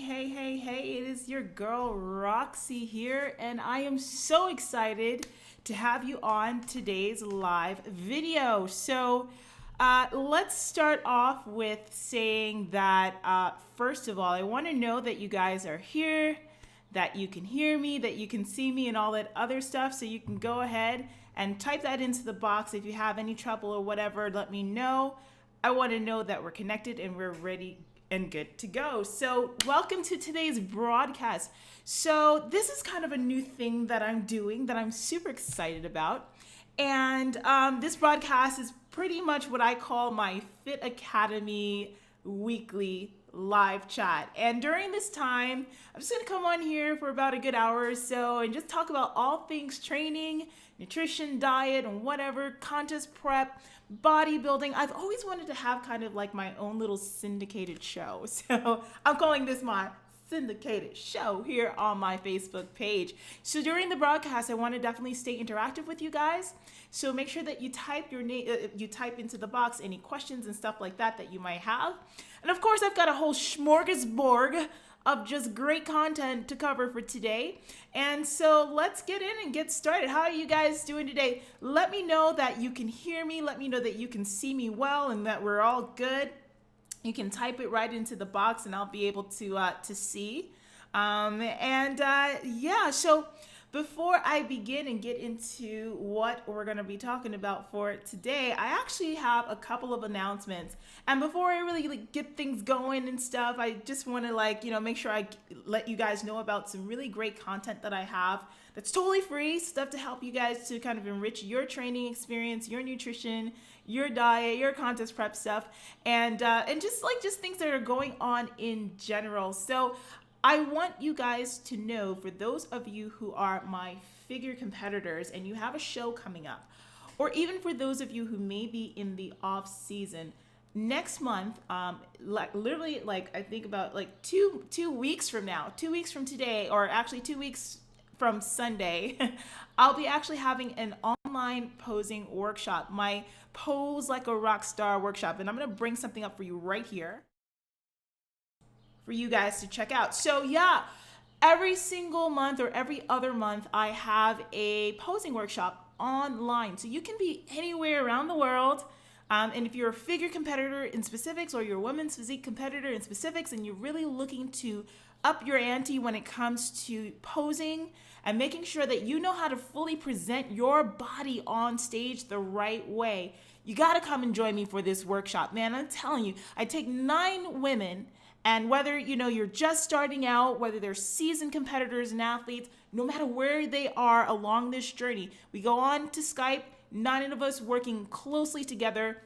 Hey, it is your girl Roxy here, and I am so excited to have you on today's live video. Let's start off with saying that, first of all, I want to know that you guys are here, that you can hear me, that you can see me, and all that other stuff. So you can go ahead and type that into the box. If you have any trouble or whatever, let me know. I want to know that we're connected and we're ready and good to go. So welcome to today's broadcast. So this is kind of a new thing that I'm doing that I'm super excited about. And this broadcast is pretty much what I call my Fit Academy weekly live chat. And during this time, I'm just gonna come on here for about a good hour or so and just talk about all things training, nutrition, diet, and whatever, contest prep, bodybuilding. I've always wanted to have kind of like my own little syndicated show. So I'm calling this my syndicated show here on my Facebook page. So during the broadcast, I want to definitely stay interactive with you guys. So make sure that you type your name, you type into the box any questions and stuff like that that you might have. And of course, I've got a whole smorgasbord of just great content to cover for today. And so let's get in and get started. How are you guys doing today? Let me know that you can hear me. Let me know that you can see me well and that we're all good. You can type it right into the box and I'll be able to see. So before I begin and get into what we're going to be talking about for today, I actually have a couple of announcements. And before I really get things going and stuff, I just want to make sure I let you guys know about some really great content that I have that's totally free, stuff to help you guys to kind of enrich your training experience, your nutrition, your diet, your contest prep stuff, and just things that are going on in general. So I want you guys to know, for those of you who are my figure competitors and you have a show coming up, or even for those of you who may be in the off season, next month, I think about two weeks from now, 2 weeks from today, or actually 2 weeks from Sunday, I'll be actually having an online posing workshop, my Pose Like a Rock Star workshop. And I'm going to bring something up for you right here for you guys to check out. So yeah, every single month or every other month, I have a posing workshop online. So you can be anywhere around the world. And if you're a figure competitor in specifics, or you're a women's physique competitor in specifics, and you're really looking to up your ante when it comes to posing and making sure that you know how to fully present your body on stage the right way, you got to come and join me for this workshop. Man, I'm telling you, I take 9 women, and whether you're just starting out, whether they're seasoned competitors and athletes, no matter where they are along this journey, we go on to Skype, 9 of us working closely together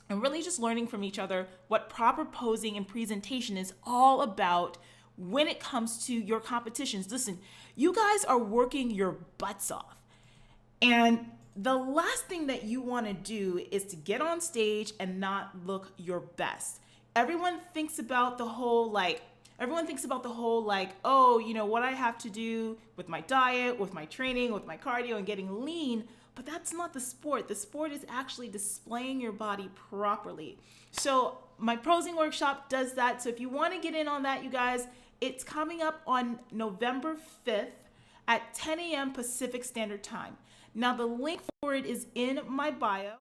and really just learning from each other what proper posing and presentation is all about when it comes to your competitions. Listen, you guys are working your butts off. And the last thing that you want to do is to get on stage and not look your best. Everyone thinks about the whole what I have to do with my diet, with my training, with my cardio and getting lean, but that's not the sport. The sport is actually displaying your body properly. So my posing workshop does that. So if you want to get in on that, you guys, it's coming up on November 5th at 10 a.m. Pacific Standard Time. Now the link for it is in my bio.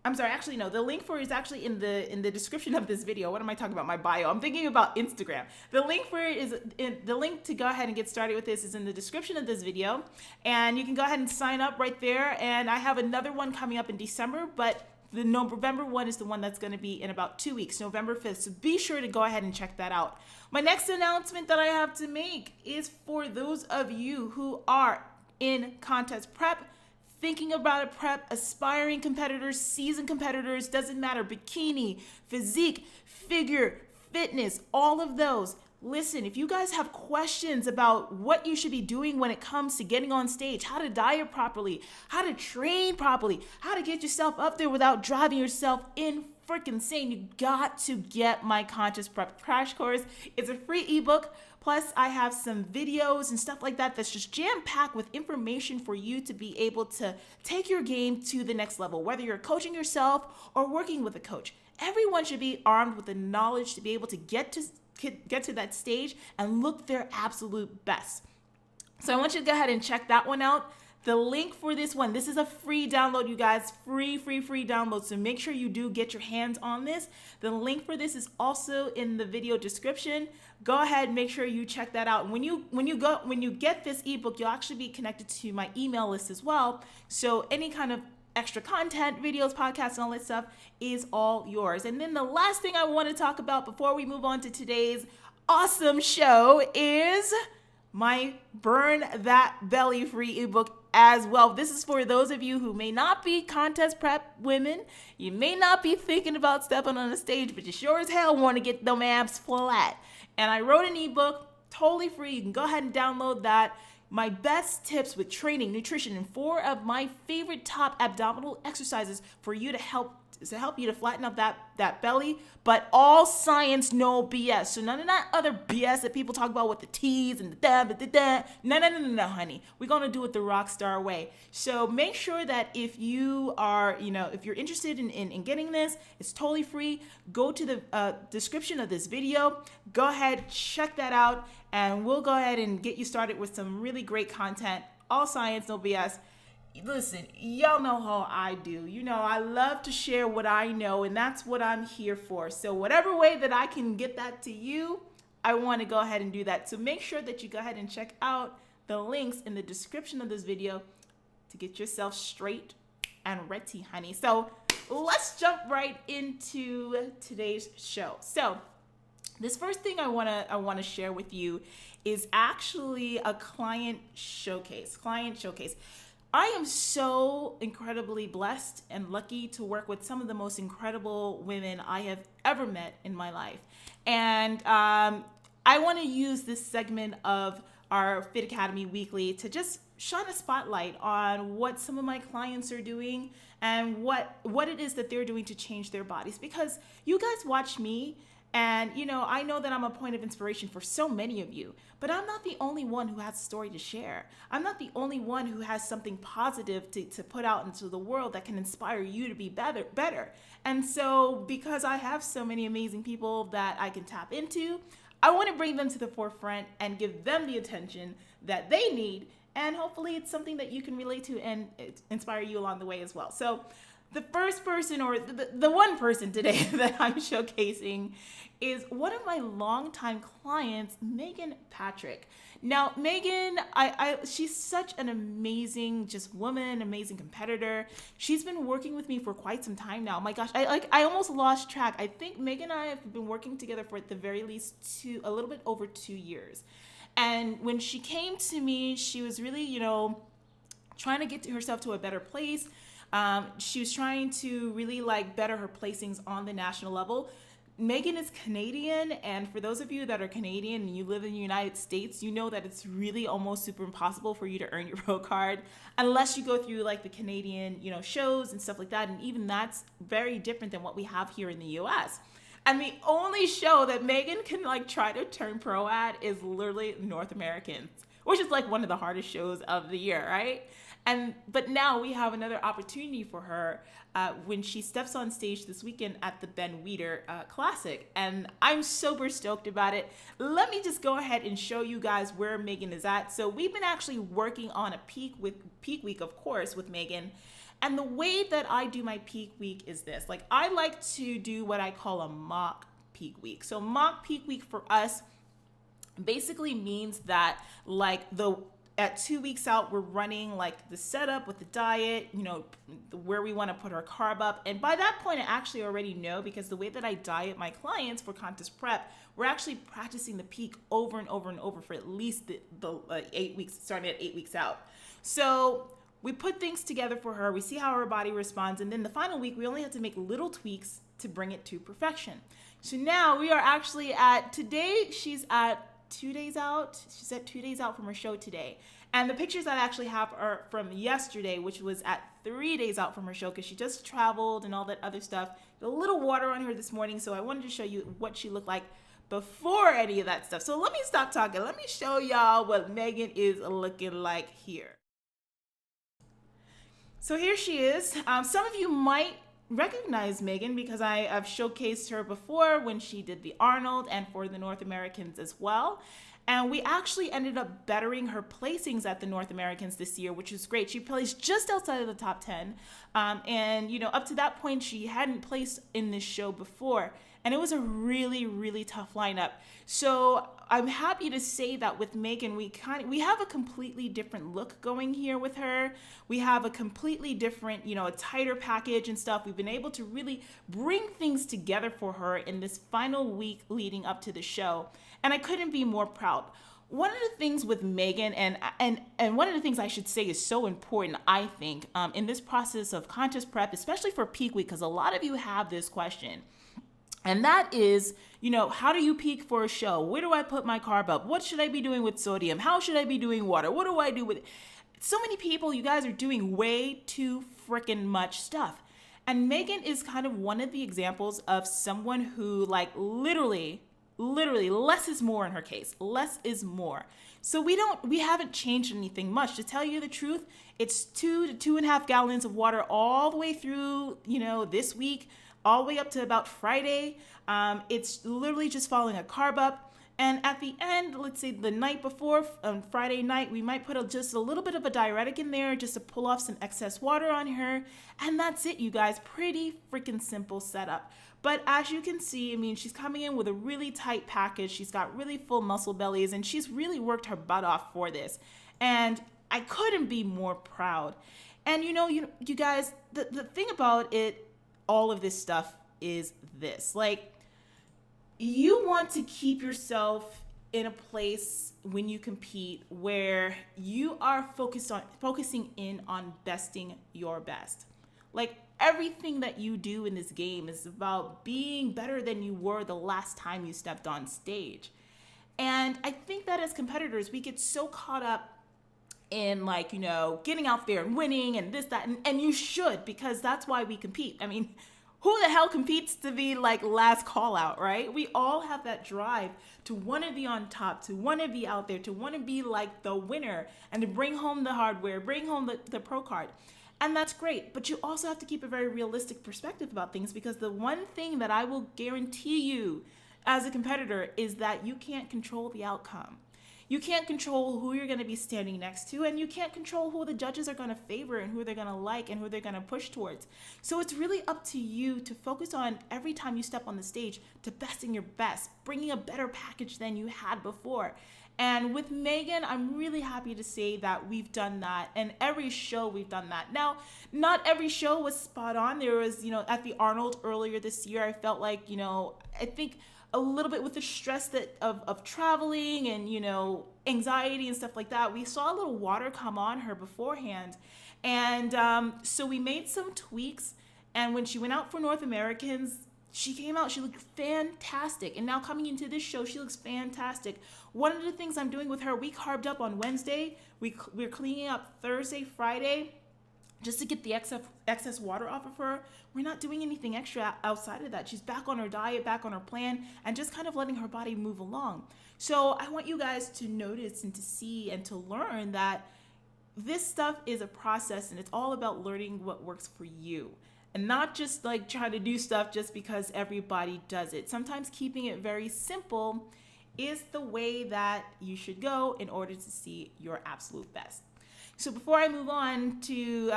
The link for it is actually in the description of this video. What am I talking about? My bio. I'm thinking about Instagram. The link for it is the link to go ahead and get started with this is in the description of this video, and you can go ahead and sign up right there. And I have another one coming up in December, but the November one is the one that's going to be in about 2 weeks, November 5th. So be sure to go ahead and check that out. My next announcement that I have to make is for those of you who are in contest prep, thinking about a prep, aspiring competitors, seasoned competitors, doesn't matter, bikini, physique, figure, fitness, all of those. Listen, if you guys have questions about what you should be doing when it comes to getting on stage, how to diet properly, how to train properly, how to get yourself up there without driving yourself in freaking insane, you got to get my contest prep crash course. It's a free ebook. Plus, I have some videos and stuff like that that's just jam-packed with information for you to be able to take your game to the next level, whether you're coaching yourself or working with a coach. Everyone should be armed with the knowledge to be able to get get to that stage and look their absolute best. So I want you to go ahead and check that one out. The link for this one, this is a free download, you guys, free download. So make sure you do get your hands on this. The link for this is also in the video description. Go ahead, make sure you check that out. When you get this ebook, you'll actually be connected to my email list as well. So any kind of extra content, videos, podcasts, and all that stuff is all yours. And then the last thing I want to talk about before we move on to today's awesome show is my Burn That Belly free ebook as well. This is for those of you who may not be contest prep women. You may not be thinking about stepping on the stage, but you sure as hell want to get them abs flat. And I wrote an ebook, totally free. You can go ahead and download that. My best tips with training, nutrition, and 4 of my favorite top abdominal exercises for you to help you to flatten up that belly, but all science, no BS. So none of that other BS that people talk about with the T's and the da. No, honey. We're going to do it the RoxStar way. So make sure that if you are, if you're interested in getting this, it's totally free. Go to the description of this video. Go ahead, check that out, and we'll go ahead and get you started with some really great content. All science, no BS. Listen, y'all know how I do. I love to share what I know, and that's what I'm here for. So whatever way that I can get that to you, I want to go ahead and do that. So make sure that you go ahead and check out the links in the description of this video to get yourself straight and ready, honey. So let's jump right into today's show. So this first thing I want to share with you is actually a client showcase. I am so incredibly blessed and lucky to work with some of the most incredible women I have ever met in my life. And I want to use this segment of our Fit Academy Weekly to just shine a spotlight on what some of my clients are doing and what it is that they're doing to change their bodies. Because you guys watch me, and I know that I'm a point of inspiration for so many of you, but I'm not the only one who has a story to share. I'm not the only one who has something positive to put out into the world that can inspire you to be better. And so because I have so many amazing people that I can tap into, I want to bring them to the forefront and give them the attention that they need. And hopefully it's something that you can relate to and inspire you along the way as well. So the first person, or the one person today that I'm showcasing, is one of my longtime clients, Megan Patrick. Now, Megan, she's such an amazing woman, amazing competitor. She's been working with me for quite some time now. My gosh, I almost lost track. I think Megan and I have been working together for at the very least a little bit over 2 years. And when she came to me, she was really, trying to get herself to a better place. She was trying to really better her placings on the national level. Megan is Canadian, and for those of you that are Canadian and you live in the United States, you know that it's really almost super impossible for you to earn your pro card unless you go through the Canadian, shows and stuff like that. And even that's very different than what we have here in the US. And the only show that Megan can try to turn pro at is literally North Americans, which is one of the hardest shows of the year, right? But now we have another opportunity for her when she steps on stage this weekend at the Ben Weider Classic. And I'm super stoked about it. Let me just go ahead and show you guys where Megan is at. So we've been actually working on a peak week, of course, with Megan. And the way that I do my peak week is this. I like to do what I call a mock peak week. So mock peak week for us basically means that at 2 weeks out, we're running the setup with the diet, where we want to put our carb up. And by that point, I actually already know, because the way that I diet my clients for contest prep, we're actually practicing the peak over and over and over for at least the 8 weeks, starting at 8 weeks out. So we put things together for her. We see how her body responds. And then the final week, we only have to make little tweaks to bring it to perfection. So now we are actually today, she's at 2 days out. She's at 2 days out from her show today. And the pictures I actually have are from yesterday, which was at 3 days out from her show, because she just traveled and all that other stuff. A little water on her this morning, so I wanted to show you what she looked like before any of that stuff. So let me stop talking. Let me show y'all what Megan is looking like here. So here she is. Some of you might recognize Megan because I've showcased her before when she did the Arnold and for the North Americans as well. And we actually ended up bettering her placings at the North Americans this year, which is great. She placed just outside of the top 10. And, up to that point, she hadn't placed in this show before. And it was a really, really tough lineup. So I'm happy to say that with Megan, we have a completely different look going here with her. We have a completely different, a tighter package and stuff. We've been able to really bring things together for her in this final week leading up to the show. And I couldn't be more proud. One of the things with Megan, and one of the things I should say is so important, I think, in this process of contest prep, especially for peak week, because a lot of you have this question. And that is, how do you peak for a show? Where do I put my carb up? What should I be doing with sodium? How should I be doing water? What do I do with it? So many people, you guys are doing way too freaking much stuff. And Megan is kind of one of the examples of someone who literally less is more in her case. Less is more. So we haven't changed anything much. To tell you the truth, it's 2 to 2.5 gallons of water all the way through, this week, all the way up to about Friday. It's literally just following a carb up. And at the end, let's say the night before, on Friday night, we might put just a little bit of a diuretic in there just to pull off some excess water on her. And that's it, you guys. Pretty freaking simple setup. But as you can see, she's coming in with a really tight package. She's got really full muscle bellies, and she's really worked her butt off for this. And I couldn't be more proud. And you guys, the thing about it, all of this stuff is this. You want to keep yourself in a place when you compete where you are focusing in on besting your best. Everything that you do in this game is about being better than you were the last time you stepped on stage. And I think that as competitors, we get so caught up in getting out there and winning and this, that, and you should, because that's why we compete. Who the hell competes to be last call out, right? We all have that drive to want to be on top, to want to be out there, to want to be the winner and to bring home the hardware, bring home the pro card. And that's great, but you also have to keep a very realistic perspective about things, because the one thing that I will guarantee you as a competitor is that you can't control the outcome. You can't control who you're going to be standing next to, and you can't control who the judges are going to favor and who they're going to like and who they're going to push towards. So it's really up to you to focus on, every time you step on the stage, to besting your best, bringing a better package than you had before. And with Megan, I'm really happy to say that we've done that. And every show we've done that. Now, not every show was spot on. There was, at the Arnold earlier this year, I felt I think a little bit with the stress of traveling and, anxiety and stuff like that, we saw a little water come on her beforehand. And so we made some tweaks. And when she went out for North Americans, she came out, she looked fantastic. And now coming into this show, she looks fantastic. One of the things I'm doing with her, we carved up on Wednesday. We're cleaning up Thursday, Friday, just to get the excess water off of her. We're not doing anything extra outside of that. She's back on her diet, back on her plan, and just kind of letting her body move along. So I want you guys to notice and to see and to learn that this stuff is a process, and it's all about learning what works for you. And not just trying to do stuff just because everybody does it. Sometimes keeping it very simple is the way that you should go in order to see your absolute best. So before I move on to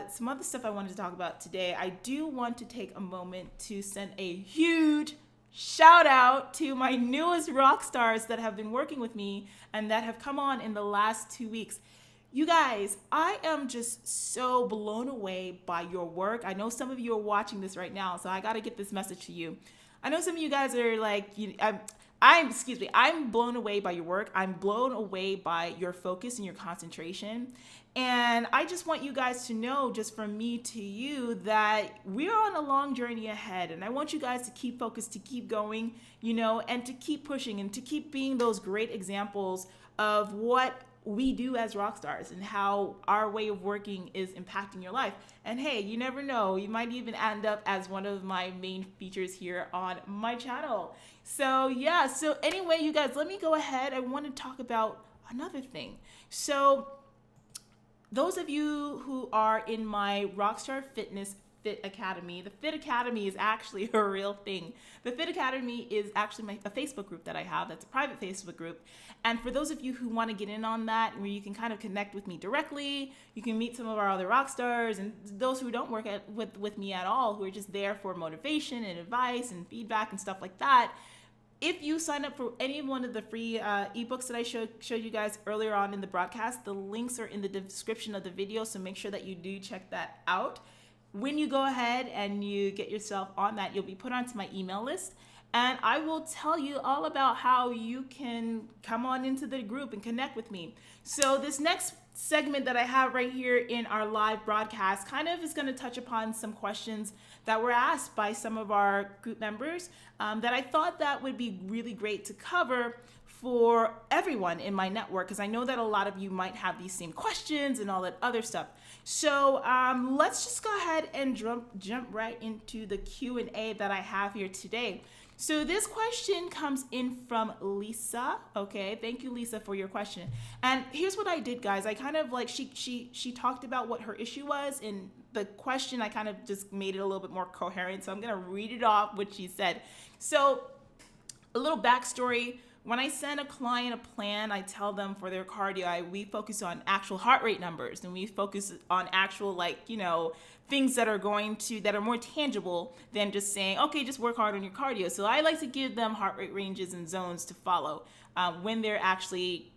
some other stuff I wanted to talk about today, I do want to take a moment to send a huge shout out to my newest rock stars that have been working with me and that have come on in the last 2 weeks. You guys, I am just so blown away by your work. I know some of you are watching this right now, so I got to get this message to you. I know some of you guys are I'm blown away by your work. I'm blown away by your focus and your concentration. And I just want you guys to know, just from me to you, that we're on a long journey ahead. And I want you guys to keep focused, to keep going, and to keep pushing and to keep being those great examples of what we do as rock stars and how our way of working is impacting your life. And hey, you never know, you might even end up as one of my main features here on my channel. So yeah, so anyway, you guys, let me go ahead. I want to talk about another thing. So those of you who are in my RoxStar Fitness Fit Academy. The Fit Academy is actually a real thing. The Fit Academy is actually a Facebook group that I have. That's a private Facebook group. And for those of you who want to get in on that, where you can kind of connect with me directly, you can meet some of our other rock stars, and those who don't work with me at all, who are just there for motivation and advice and feedback and stuff like that. If you sign up for any one of the free ebooks that I showed you guys earlier on in the broadcast, the links are in the description of the video, so make sure that you do check that out. When you go ahead and you get yourself on that, you'll be put onto my email list, and I will tell you all about how you can come on into the group and connect with me. So this next segment that I have right here in our live broadcast kind of is going to touch upon some questions that were asked by some of our group members that I thought that would be really great to cover for everyone in my network, because I know that a lot of you might have these same questions and all that other stuff. So let's just go ahead and jump right into the Q&A that I have here today. So this question comes in from Lisa. Okay, thank you, Lisa, for your question. And here's what I did, guys. I kind of like, she talked about what her issue was, and the question, I kind of just made it a little bit more coherent. So I'm gonna read it off what she said. So a little backstory. When I send a client a plan, I tell them for their cardio, we focus on actual heart rate numbers, and we focus on actual, like, you know, things that are more tangible than just saying, okay, just work hard on your cardio. So I like to give them heart rate ranges and zones to follow when they're actually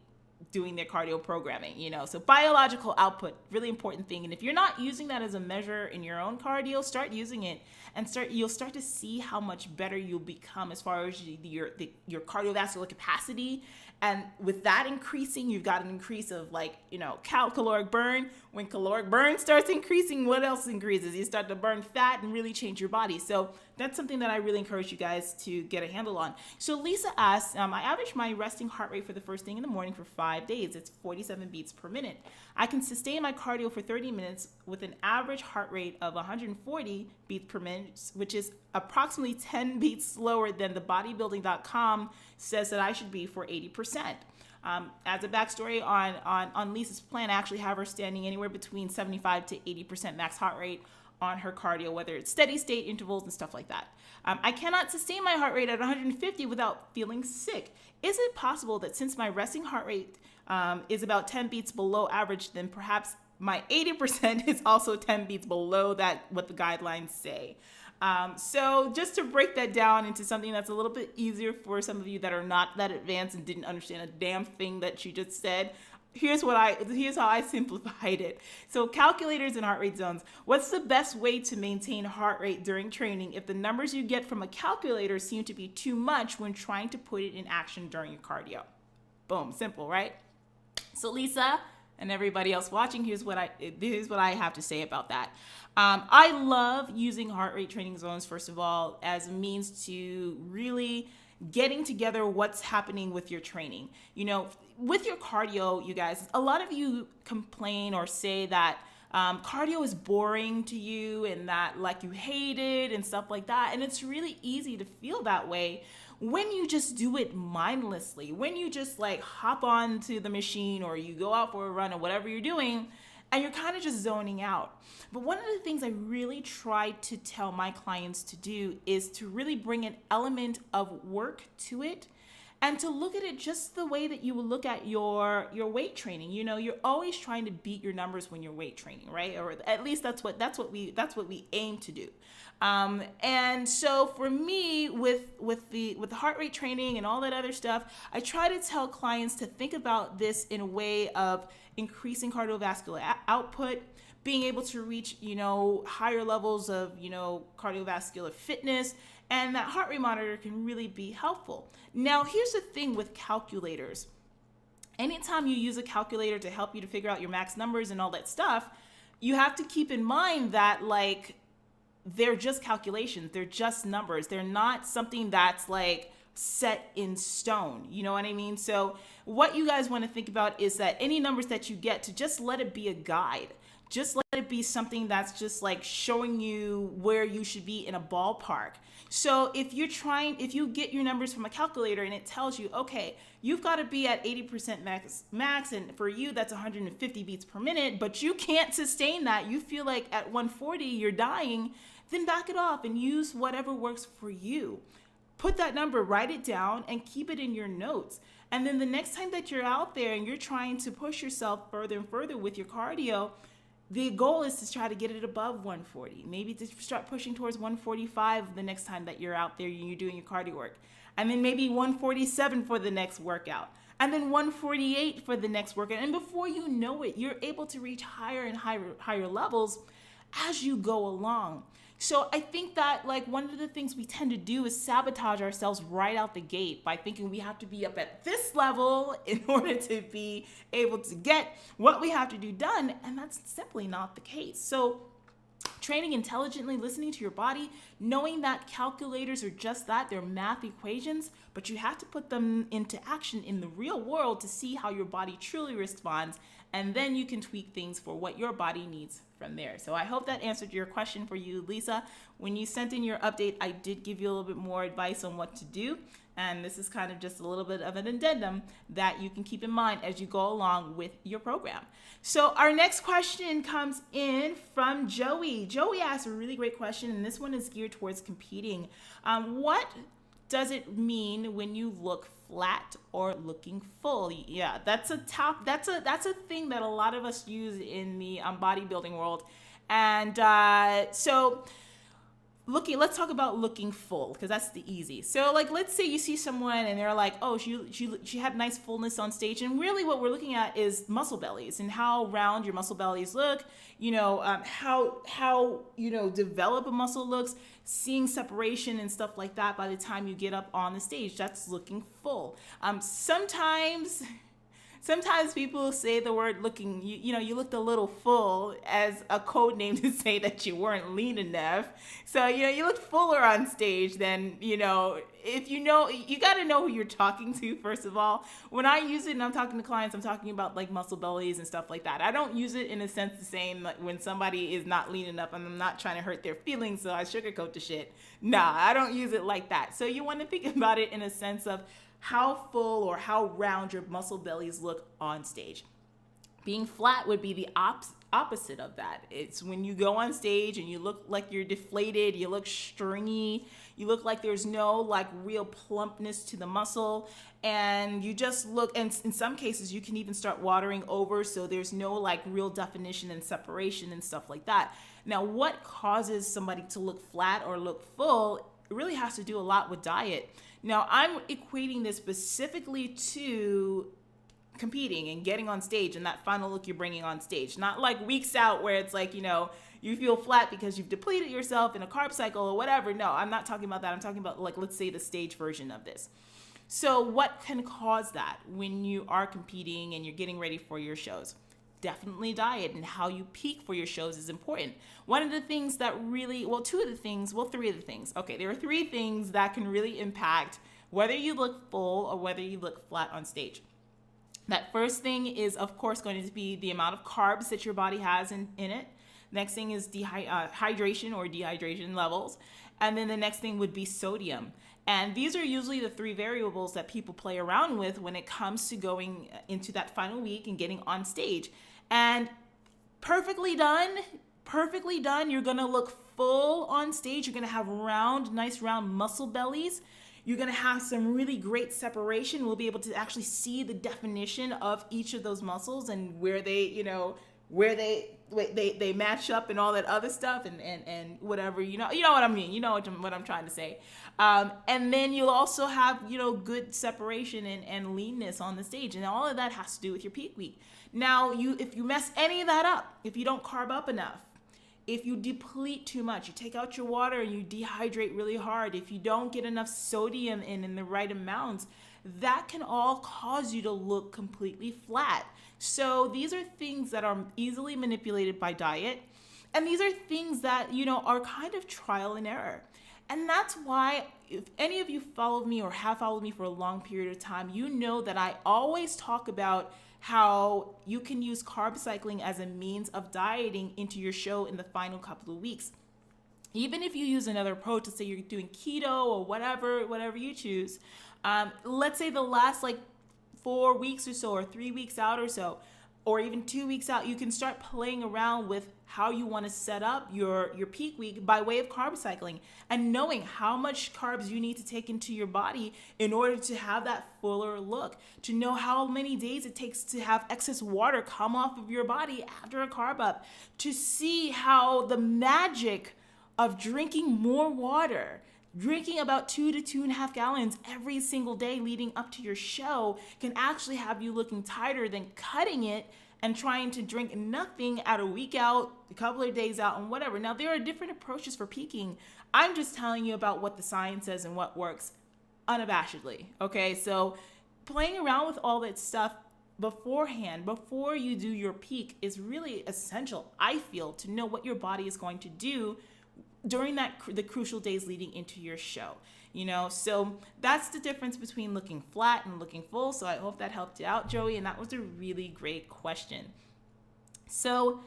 doing their cardio programming, you know. So biological output, really important thing. And if you're not using that as a measure in your own cardio, start using it, and you'll start to see how much better you'll become as far as your cardiovascular capacity. And with that increasing, you've got an increase of, like, you know, caloric burn. When caloric burn starts increasing, what else increases? You start to burn fat and really change your body. So that's something that I really encourage you guys to get a handle on. So Lisa asks, I average my resting heart rate for the first thing in the morning for 5 days. It's 47 beats per minute. I can sustain my cardio for 30 minutes with an average heart rate of 140 beats per minute, which is approximately 10 beats slower than the bodybuilding.com says that I should be for 80%. As a backstory on Lisa's plan, I actually have her standing anywhere between 75 to 80% max heart rate on her cardio, whether it's steady state intervals and stuff like that. I cannot sustain my heart rate at 150 without feeling sick. Is it possible that since my resting heart rate is about 10 beats below average, then perhaps my 80% is also 10 beats below that, what the guidelines say? So just to break that down into something that's a little bit easier for some of you that are not that advanced and didn't understand a damn thing that she just said, here's how I simplified it. So calculators and heart rate zones. What's the best way to maintain heart rate during training if the numbers you get from a calculator seem to be too much when trying to put it in action during your cardio? Boom, simple, right? So Lisa and everybody else watching, here's what I have to say about that. I love using heart rate training zones, first of all, as a means to really getting together what's happening with your training. You know, with your cardio, you guys, a lot of you complain or say that cardio is boring to you and that, like, you hate it and stuff like that. And it's really easy to feel that way when you just do it mindlessly, when you just, like, hop onto the machine or you go out for a run or whatever you're doing, and you're kind of just zoning out. But one of the things I really try to tell my clients to do is to really bring an element of work to it, and to look at it just the way that you would look at your weight training. You know, you're always trying to beat your numbers when you're weight training, right? Or at least that's what we aim to do. And so for me, with the heart rate training and all that other stuff, I try to tell clients to think about this in a way of increasing cardiovascular output, being able to reach, you know, higher levels of, you know, cardiovascular fitness, and that heart rate monitor can really be helpful. Now, here's the thing with calculators. Anytime you use a calculator to help you to figure out your max numbers and all that stuff, you have to keep in mind that, like, they're just calculations. They're just numbers. They're not something that's, like, set in stone. You know what I mean? So what you guys want to think about is that any numbers that you get, to just let it be a guide. Just let it be something that's just like showing you where you should be in a ballpark. So if you get your numbers from a calculator and it tells you, okay, you've got to be at 80% max, and for you that's 150 beats per minute, but you can't sustain that, you feel like at 140 you're dying, then back it off and use whatever works for you. Put that number, write it down, and keep it in your notes. And then the next time that you're out there and you're trying to push yourself further and further with your cardio, the goal is to try to get it above 140. Maybe to start pushing towards 145 the next time that you're out there and you're doing your cardio work. And then maybe 147 for the next workout. And then 148 for the next workout. And before you know it, you're able to reach higher and higher levels as you go along. So I think that like one of the things we tend to do is sabotage ourselves right out the gate by thinking we have to be up at this level in order to be able to get what we have to do done. And that's simply not the case. So training intelligently, listening to your body, knowing that calculators are just that, they're math equations, but you have to put them into action in the real world to see how your body truly responds, and then you can tweak things for what your body needs from there. So I hope that answered your question for you, Lisa. When you sent in your update, I did give you a little bit more advice on what to do, and this is kind of just a little bit of an addendum that you can keep in mind as you go along with your program. So our next question comes in from Joey. Joey asked a really great question, and this one is geared towards competing. What does it mean when you look flat or looking full? Yeah, that's a thing that a lot of us use in the bodybuilding world. And let's talk about looking full, because that's the easy. So like, let's say you see someone and they're like, oh, she had nice fullness on stage. And really what we're looking at is muscle bellies and how round your muscle bellies look, how develop a muscle looks, seeing separation and stuff like that by the time you get up on the stage. That's looking full. Sometimes people say the word looking, you looked a little full as a code name to say that you weren't lean enough. So, you looked fuller on stage than, you got to know who you're talking to, first of all. When I use it and I'm talking to clients, I'm talking about like muscle bellies and stuff like that. I don't use it in a sense the same like when somebody is not lean enough and I'm not trying to hurt their feelings, so I sugarcoat the shit. Nah, I don't use it like that. So you want to think about it in a sense of how full or how round your muscle bellies look on stage. Being flat would be the opposite of that. It's when you go on stage and you look like you're deflated, you look stringy, you look like there's no like real plumpness to the muscle, and you just look, and in some cases you can even start watering over, so there's no like real definition and separation and stuff like that. Now, what causes somebody to look flat or look full? It really has to do a lot with diet. Now, I'm equating this specifically to competing and getting on stage and that final look you're bringing on stage. Not like weeks out where it's like, you feel flat because you've depleted yourself in a carb cycle or whatever. No, I'm not talking about that. I'm talking about like, let's say the stage version of this. So what can cause that when you are competing and you're getting ready for your shows? Definitely diet and how you peak for your shows is important. One of the things that really, three of the things. Okay, there are three things that can really impact whether you look full or whether you look flat on stage. That first thing is, of course, going to be the amount of carbs that your body has in it. Next thing is hydration or dehydration levels. And then the next thing would be sodium. And these are usually the three variables that people play around with when it comes to going into that final week and getting on stage. And perfectly done, you're going to look full on stage. You're going to have nice round muscle bellies. You're going to have some really great separation. We'll be able to actually see the definition of each of those muscles and where they match up and all that other stuff and whatever, you know what I mean, what I'm trying to say. And then you'll also have, good separation and leanness on the stage. And all of that has to do with your peak week. Now, if you mess any of that up, if you don't carb up enough, if you deplete too much, you take out your water and you dehydrate really hard, if you don't get enough sodium in the right amounts, that can all cause you to look completely flat. So these are things that are easily manipulated by diet. And these are things that, are kind of trial and error. And that's why, if any of you followed me or have followed me for a long period of time, you know that I always talk about how you can use carb cycling as a means of dieting into your show in the final couple of weeks. Even if you use another approach, let's say you're doing keto or whatever you choose, let's say the last like 4 weeks or so, or 3 weeks out or so, or even 2 weeks out, you can start playing around with how you want to set up your peak week by way of carb cycling, and knowing how much carbs you need to take into your body in order to have that fuller look, to know how many days it takes to have excess water come off of your body after a carb up, to see how the magic of drinking more water, drinking about 2 to 2.5 gallons every single day leading up to your show, can actually have you looking tighter than cutting it and trying to drink nothing at a week out, a couple of days out, and whatever. Now, there are different approaches for peaking. I'm just telling you about what the science says and what works unabashedly. Okay, so playing around with all that stuff beforehand, before you do your peak, is really essential, I feel, to know what your body is going to do during the crucial days leading into your show. So that's the difference between looking flat and looking full. So I hope that helped you out, Joey, and that was a really great question. So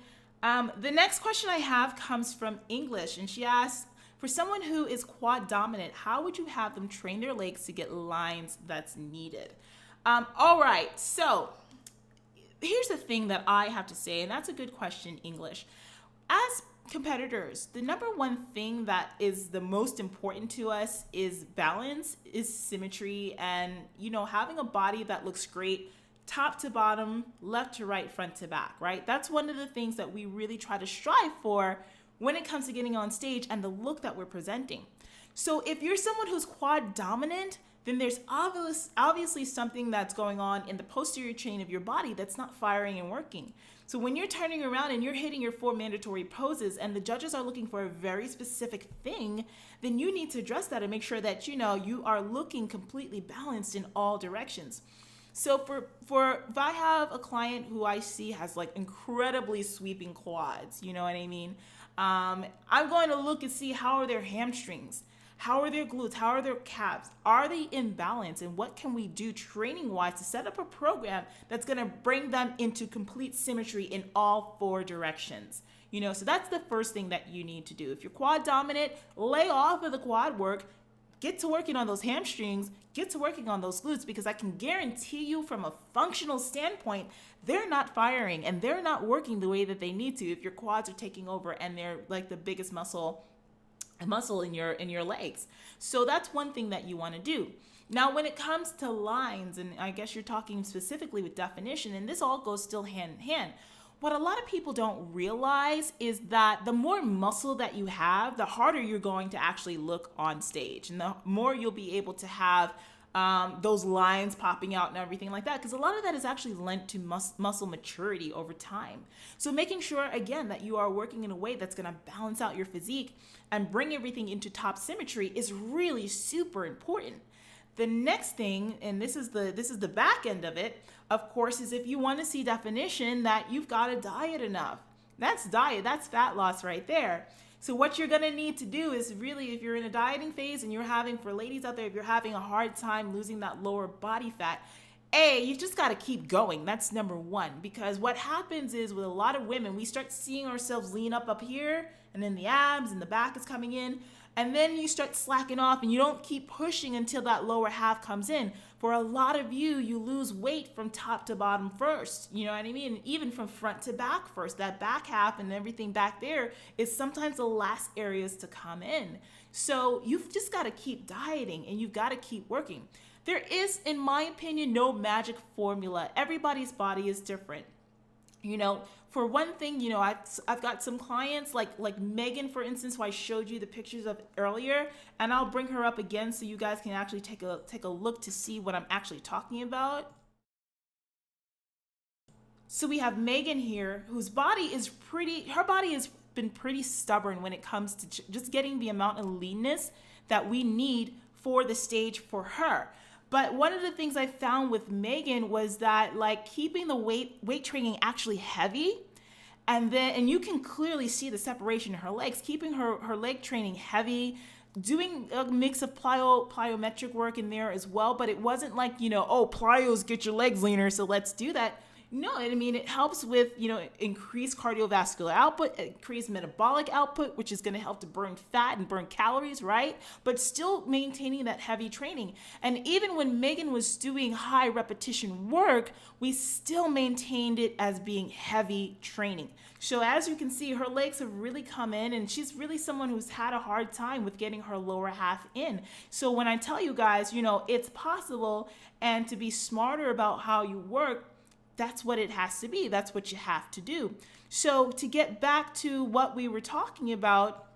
the next question I have comes from English, and she asks, for someone who is quad dominant, how would you have them train their legs to get lines that's needed? All right, so here's the thing that I have to say, and that's a good question, English. As competitors, the number one thing that is the most important to us is balance, is symmetry, and having a body that looks great top to bottom, left to right, front to back, right? That's one of the things that we really try to strive for when it comes to getting on stage and the look that we're presenting. So if you're someone who's quad dominant, then there's obviously something that's going on in the posterior chain of your body that's not firing and working. So when you're turning around and you're hitting your 4 mandatory poses and the judges are looking for a very specific thing, then you need to address that and make sure that you are looking completely balanced in all directions. So if I have a client who I see has like incredibly sweeping quads, you know what I mean? I'm going to look and see, how are their hamstrings? How are their glutes? How are their calves? Are they in balance? And what can we do training-wise to set up a program that's going to bring them into complete symmetry in all 4 directions? So that's the first thing that you need to do. If you're quad dominant, lay off of the quad work, get to working on those hamstrings, get to working on those glutes, because I can guarantee you from a functional standpoint, they're not firing and they're not working the way that they need to if your quads are taking over and they're like the biggest muscle in your legs. So that's one thing that you want to do. Now, when it comes to lines, and I guess you're talking specifically with definition, and this all goes still hand in hand, what a lot of people don't realize is that the more muscle that you have, the harder you're going to actually look on stage, and the more you'll be able to have those lines popping out and everything like that, because a lot of that is actually lent to muscle maturity over time. So making sure, again, that you are working in a way that's going to balance out your physique and bring everything into top symmetry is really super important. The next thing, and this is the back end of it, of course, is if you want to see definition, that you've got to diet enough. That's diet, that's fat loss right there. So what you're going to need to do is really, if you're in a dieting phase and for ladies out there, if you're having a hard time losing that lower body fat, you just got to keep going. That's number one, because what happens is with a lot of women, we start seeing ourselves lean up here, and then the abs and the back is coming in. And then you start slacking off and you don't keep pushing until that lower half comes in. For a lot of you lose weight from top to bottom first. You know what I mean? And even from front to back first. That back half and everything back there is sometimes the last areas to come in. So you've just got to keep dieting and you've got to keep working. There is, in my opinion, no magic formula. Everybody's body is different. For one thing, I've got some clients like Megan, for instance, who I showed you the pictures of earlier, and I'll bring her up again so you guys can actually take a look to see what I'm actually talking about. So we have Megan here, whose body has been pretty stubborn when it comes to just getting the amount of leanness that we need for the stage for her. But one of the things I found with Megan was that keeping the weight training actually heavy, and you can clearly see the separation in her legs, keeping her leg training heavy, doing a mix of plyometric work in there as well, but it wasn't like, oh, plyos get your legs leaner, so let's do that. No, I mean, it helps with, increased cardiovascular output, increased metabolic output, which is going to help to burn fat and burn calories, right? But still maintaining that heavy training. And even when Megan was doing high repetition work, we still maintained it as being heavy training. So as you can see, her legs have really come in, and she's really someone who's had a hard time with getting her lower half in. So when I tell you guys, it's possible, and to be smarter about how you work, that's what it has to be. That's what you have to do. So to get back to what we were talking about,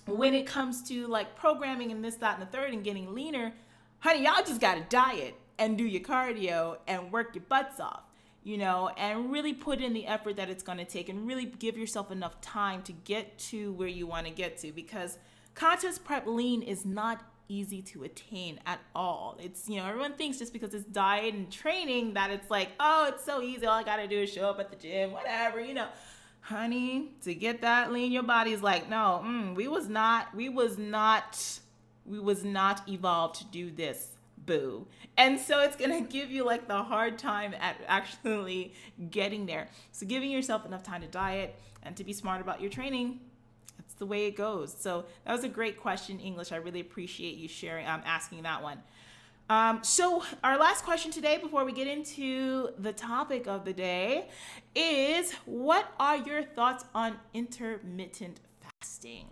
when it comes to like programming and this, that, and the third and getting leaner, honey, y'all just got to diet and do your cardio and work your butts off, and really put in the effort that it's going to take, and really give yourself enough time to get to where you want to get to, because contest prep lean is not easy to attain at all. It's, everyone thinks just because it's diet and training that it's like, oh, it's so easy. All I got to do is show up at the gym, whatever, honey, to get that lean, your body's like, no, we was not evolved to do this, boo. And so it's going to give you like the hard time at actually getting there. So giving yourself enough time to diet and to be smart about your training, that's the way it goes. So that was a great question, English. I really appreciate you asking that one. So our last question today, before we get into the topic of the day, is what are your thoughts on intermittent fasting?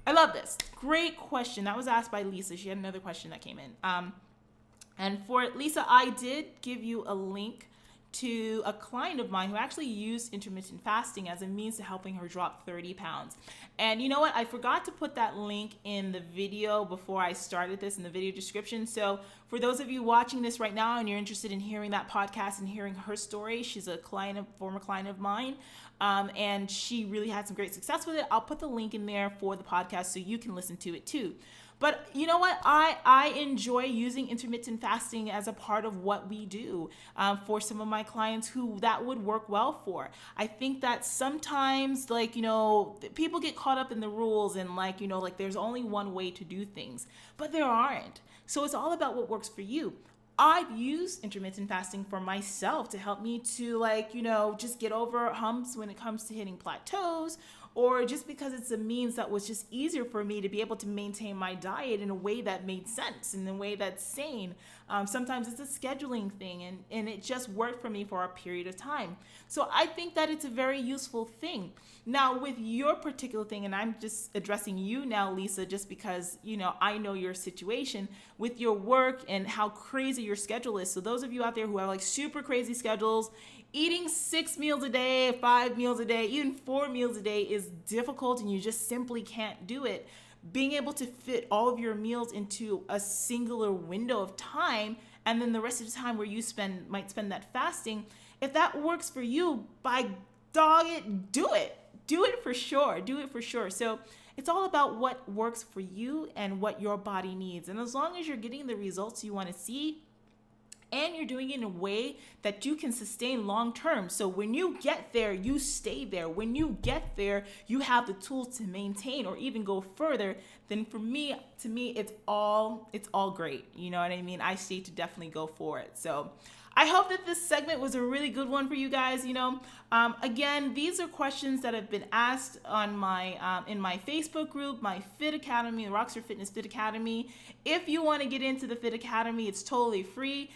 I love this. Great question. That was asked by Lisa. She had another question that came in. And for Lisa, I did give you a link to a client of mine who actually used intermittent fasting as a means to helping her drop 30 pounds. And you know what? I forgot to put that link in the video before I started this, in the video description. So for those of you watching this right now and you're interested in hearing that podcast and hearing her story, she's a former client of mine, and she really had some great success with it. I'll put the link in there for the podcast so you can listen to it too. But you know what? I enjoy using intermittent fasting as a part of what we do for some of my clients who that would work well for. I think that sometimes, people get caught up in the rules and there's only one way to do things, but there aren't. So it's all about what works for you. I've used intermittent fasting for myself to help me to just get over humps when it comes to hitting plateaus, or just because it's a means that was just easier for me to be able to maintain my diet in a way that made sense, in a way that's sane. Sometimes it's a scheduling thing, and it just worked for me for a period of time. So I think that it's a very useful thing. Now, with your particular thing, and I'm just addressing you now, Lisa, just because, I know your situation with your work and how crazy your schedule is. So those of you out there who have super crazy schedules, eating 6 meals a day, 5 meals a day, even 4 meals a day is difficult, and you just simply can't do it. Being able to fit all of your meals into a singular window of time, and then the rest of the time where you might spend that fasting, if that works for you, by dog it, do it. Do it for sure. Do it for sure. So it's all about what works for you and what your body needs. And as long as you're getting the results you want to see, and you're doing it in a way that you can sustain long term. So when you get there, you stay there. When you get there, you have the tools to maintain or even go further. Then to me, it's all great. You know what I mean? I say to definitely go for it. So I hope that this segment was a really good one for you guys. Again, these are questions that have been asked on my in my Facebook group, my Fit Academy, the RoxStar Fitness Fit Academy. If you want to get into the Fit Academy, it's totally free.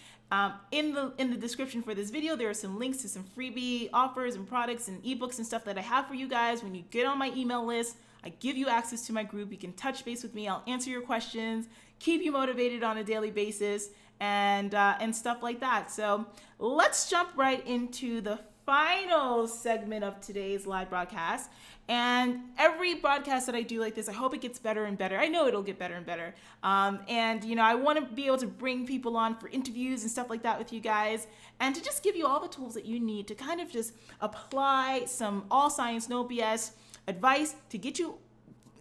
In the description for this video, there are some links to some freebie offers and products and ebooks and stuff that I have for you guys. When you get on my email list, I give you access to my group. You can touch base with me. I'll answer your questions, keep you motivated on a daily basis, and stuff like that. So let's jump right into the final segment of today's live broadcast. And every broadcast that I do like this, I hope it gets better and better. I know it'll get better and better. I want to be able to bring people on for interviews and stuff like that with you guys, and to just give you all the tools that you need to kind of just apply some all science, no BS advice to get you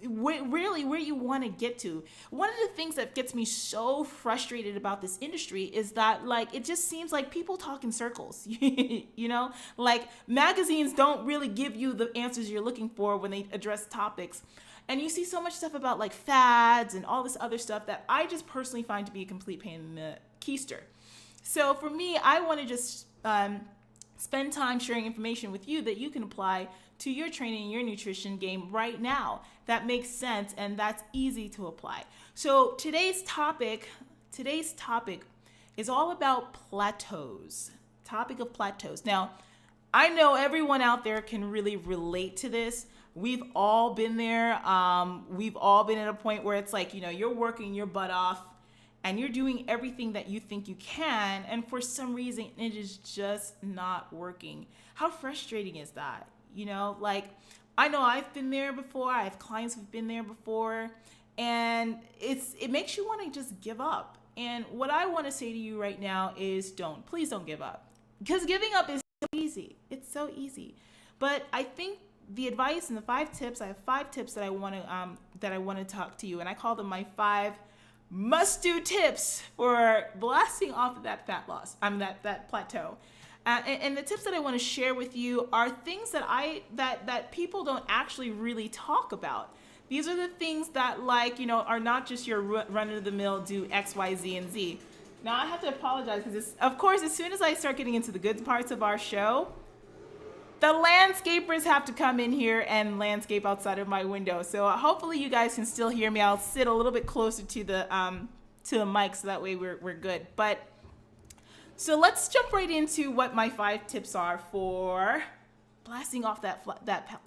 really where you want to get to. One of the things that gets me so frustrated about this industry is that it just seems like people talk in circles. Magazines don't really give you the answers you're looking for when they address topics. And you see so much stuff about like fads and all this other stuff that I just personally find to be a complete pain in the keister. So for me, I want to just spend time sharing information with you that you can apply to your training and your nutrition game right now. That makes sense and that's easy to apply. So today's topic is all about plateaus. Topic of plateaus. Now, I know everyone out there can really relate to this. We've all been there. We've all been at a point where it's like, you're working your butt off and you're doing everything that you think you can, and for some reason it is just not working. How frustrating is that? Like, I know I've been there before. I have clients who've been there before, and it makes you want to just give up. And what I want to say to you right now is please don't give up, because giving up is so easy. It's so easy. But I think the advice and the 5 tips, I have 5 tips that I want to talk to you, and I call them my 5 must-do tips for blasting off of that fat loss. That plateau. And the tips that I want to share with you are things that people don't actually really talk about. These are the things that are not just your run-of-the-mill do X, Y, Z, and Z. Now I have to apologize because of course, as soon as I start getting into the good parts of our show, the landscapers have to come in here and landscape outside of my window. So hopefully you guys can still hear me. I'll sit a little bit closer to the mic so that way we're good. But so let's jump right into what my 5 tips are for blasting off that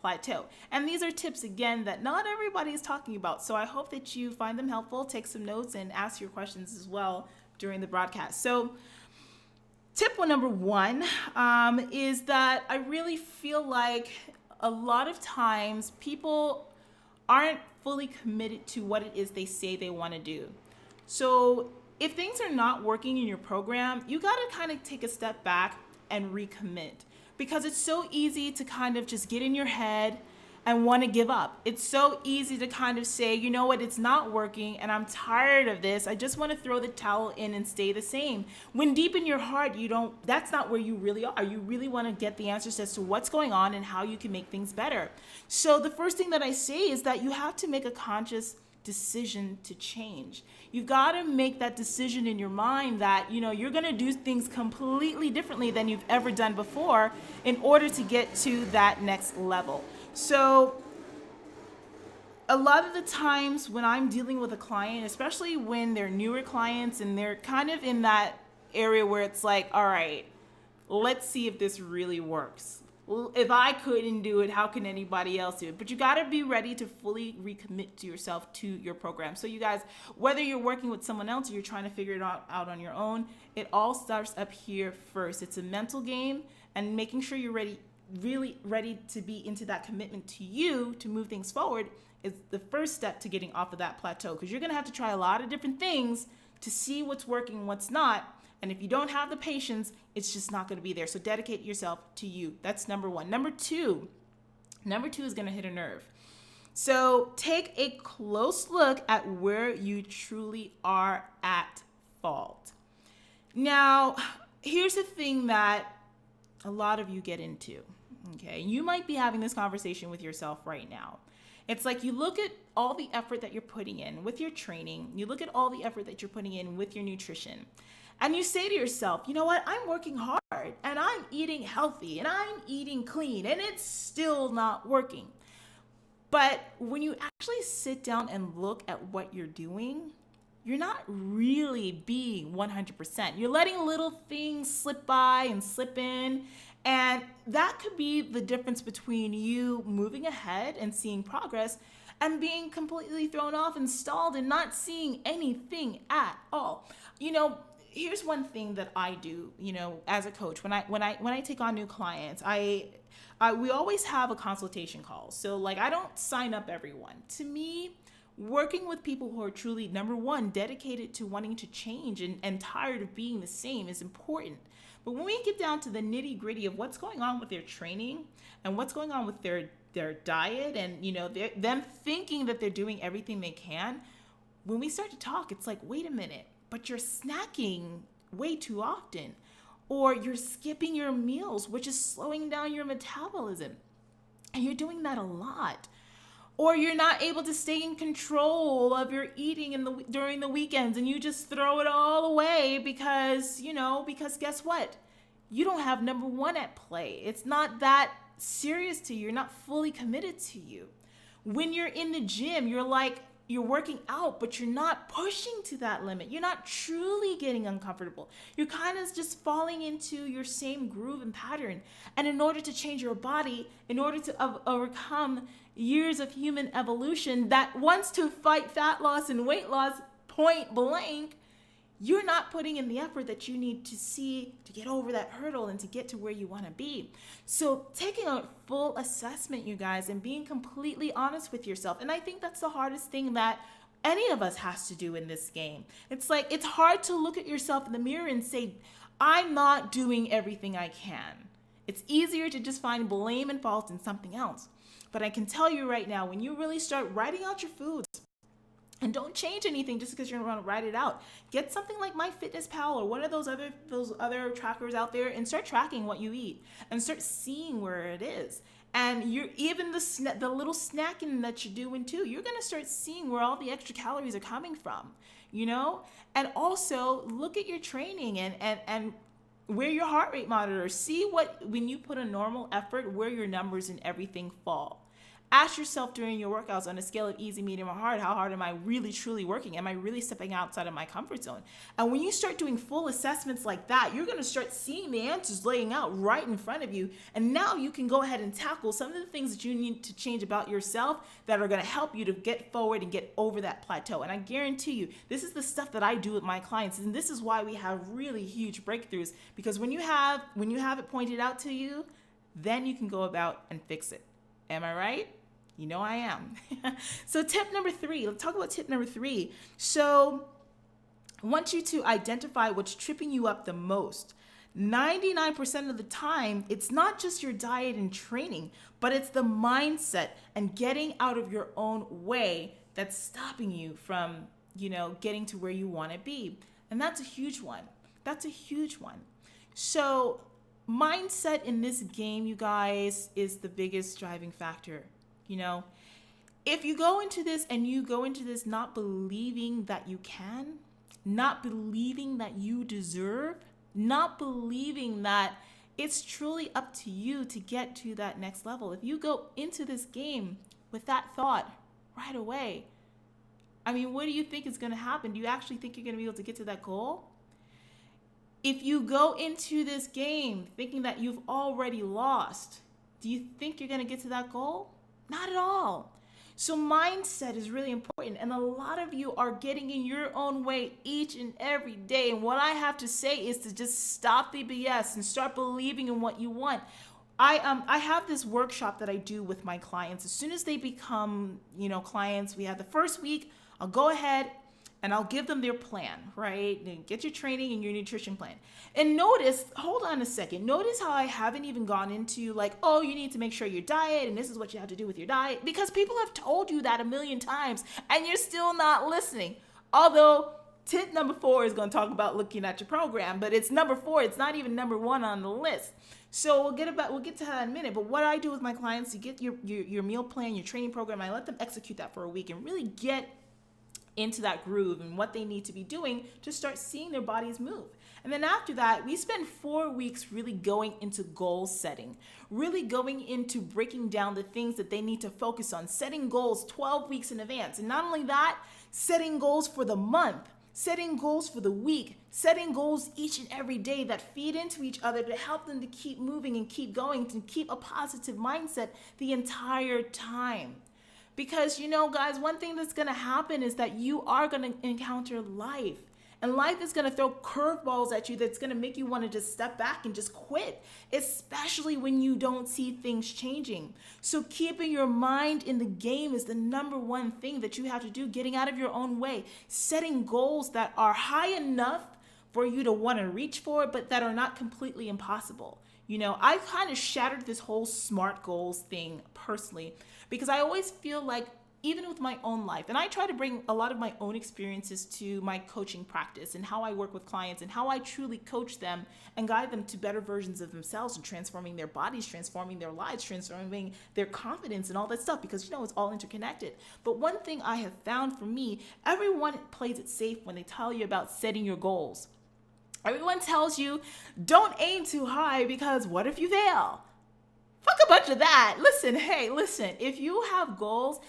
plateau. And these are tips, again, that not everybody is talking about. So I hope that you find them helpful, take some notes, and ask your questions as well during the broadcast. So tip number 1 is that I really feel like a lot of times people aren't fully committed to what it is they say they want to do. So if things are not working in your program, you got to kind of take a step back and recommit, because it's so easy to kind of just get in your head and want to give up. It's so easy to kind of say, you know what, it's not working and I'm tired of this. I just want to throw the towel in and stay the same. When deep in your heart, that's not where you really are. You really want to get the answers as to what's going on and how you can make things better. So the first thing that I say is that you have to make a conscious decision to change. You've got to make that decision in your mind that, you're going to do things completely differently than you've ever done before in order to get to that next level. So a lot of the times when I'm dealing with a client, especially when they're newer clients and they're kind of in that area where it's like, all right, let's see if this really works. If I couldn't do it, how can anybody else do it? But you got to be ready to fully recommit to yourself to your program. So you guys, whether you're working with someone else or you're trying to figure it out on your own, it all starts up here first. It's a mental game, and making sure you're really ready to be into that commitment to you to move things forward is the first step to getting off of that plateau, because you're going to have to try a lot of different things to see what's working and what's not. And if you don't have the patience, it's just not going to be there. So dedicate yourself to you. That's number 1. Number two is going to hit a nerve. So take a close look at where you truly are at fault. Now, here's the thing that a lot of you get into. Okay, you might be having this conversation with yourself right now. It's like you look at all the effort that you're putting in with your training. You look at all the effort that you're putting in with your nutrition. And you say to yourself, you know what, I'm working hard and I'm eating healthy and I'm eating clean and it's still not working. But when you actually sit down and look at what you're doing, you're not really being 100%. You're letting little things slip by and slip in. And that could be the difference between you moving ahead and seeing progress and being completely thrown off and stalled and not seeing anything at all. Here's one thing that I do, as a coach. When I take on new clients, we always have a consultation call. So I don't sign up everyone. To me, working with people who are truly, number 1, dedicated to wanting to change and tired of being the same is important. But when we get down to the nitty gritty of what's going on with their training and what's going on with their diet and them thinking that they're doing everything they can, when we start to talk, it's like, wait a minute. But you're snacking way too often, or you're skipping your meals, which is slowing down your metabolism. And you're doing that a lot. Or you're not able to stay in control of your eating during the weekends, and you just throw it all away because, because guess what? You don't have number one at play. It's not that serious to you. You're not fully committed to you. When you're in the gym, you're working out, but you're not pushing to that limit. You're not truly getting uncomfortable. You're kind of just falling into your same groove and pattern. And in order to change your body, in order to overcome years of human evolution that wants to fight fat loss and weight loss point blank, you're not putting in the effort that you need to see to get over that hurdle and to get to where you want to be. So taking a full assessment, you guys, and being completely honest with yourself. And I think that's the hardest thing that any of us has to do in this game. It's like, it's hard to look at yourself in the mirror and say, I'm not doing everything I can. It's easier to just find blame and fault in something else. But I can tell you right now, when you really start writing out your foods, and don't change anything just because you're going to write it out. Get something like MyFitnessPal or one of those other trackers out there, and start tracking what you eat and start seeing where it is. And you're even the little snacking that you're doing too. You're going to start seeing where all the extra calories are coming from, And also look at your training and wear your heart rate monitor. See when you put a normal effort, where your numbers and everything fall. Ask yourself during your workouts, on a scale of easy, medium, or hard, how hard am I really, truly working? Am I really stepping outside of my comfort zone? And when you start doing full assessments like that, you're going to start seeing the answers laying out right in front of you. And now you can go ahead and tackle some of the things that you need to change about yourself that are going to help you to get forward and get over that plateau. And I guarantee you, this is the stuff that I do with my clients. And this is why we have really huge breakthroughs, because when you have it pointed out to you, then you can go about and fix it. Am I right? You know I am. So tip number 3, let's talk about tip number 3. So I want you to identify what's tripping you up the most. 99% of the time, it's not just your diet and training, but it's the mindset and getting out of your own way that's stopping you from, getting to where you want to be. And that's a huge one. So mindset in this game, you guys, is the biggest driving factor. If you go into this not believing that you can, not believing that you deserve, not believing that it's truly up to you to get to that next level. If you go into this game with that thought right away, what do you think is going to happen? Do you actually think you're going to be able to get to that goal? If you go into this game thinking that you've already lost, do you think you're going to get to that goal? Not at all. So mindset is really important. And a lot of you are getting in your own way each and every day. And what I have to say is to just stop the BS and start believing in what you want. I have this workshop that I do with my clients. As soon as they become, clients, we have the first week, I'll go ahead and I'll give them their plan, right? Get your training and your nutrition plan. And hold on a second. Notice how I haven't even gone into you need to make sure your diet and this is what you have to do with your diet, because people have told you that a million times and you're still not listening. Although tip number 4 is going to talk about looking at your program, but it's number 4. It's not even number 1 on the list. So we'll get to that in a minute. But what I do with my clients, you get your meal plan, your training program, I let them execute that for a week and really get into that groove and what they need to be doing to start seeing their bodies move. And then after that, we spend 4 weeks really going into goal setting, really going into breaking down the things that they need to focus on, setting goals 12 weeks in advance. And not only that, setting goals for the month, setting goals for the week, setting goals each and every day that feed into each other to help them to keep moving and keep going, to keep a positive mindset the entire time. Because, guys, one thing that's going to happen is that you are going to encounter life. And life is going to throw curveballs at you that's going to make you want to just step back and just quit, especially when you don't see things changing. So keeping your mind in the game is the number one thing that you have to do, getting out of your own way, setting goals that are high enough for you to want to reach for, but that are not completely impossible. I kind of shattered this whole SMART goals thing personally, because I always feel like even with my own life. And I try to bring a lot of my own experiences to my coaching practice and how I work with clients and how I truly coach them and guide them to better versions of themselves and transforming their bodies, transforming their lives, transforming their confidence and all that stuff, because it's all interconnected. But one thing I have found for me, everyone plays it safe when they tell you about setting your goals. Everyone tells you, don't aim too high because what if you fail? Fuck a bunch of that. Listen, if you have goals,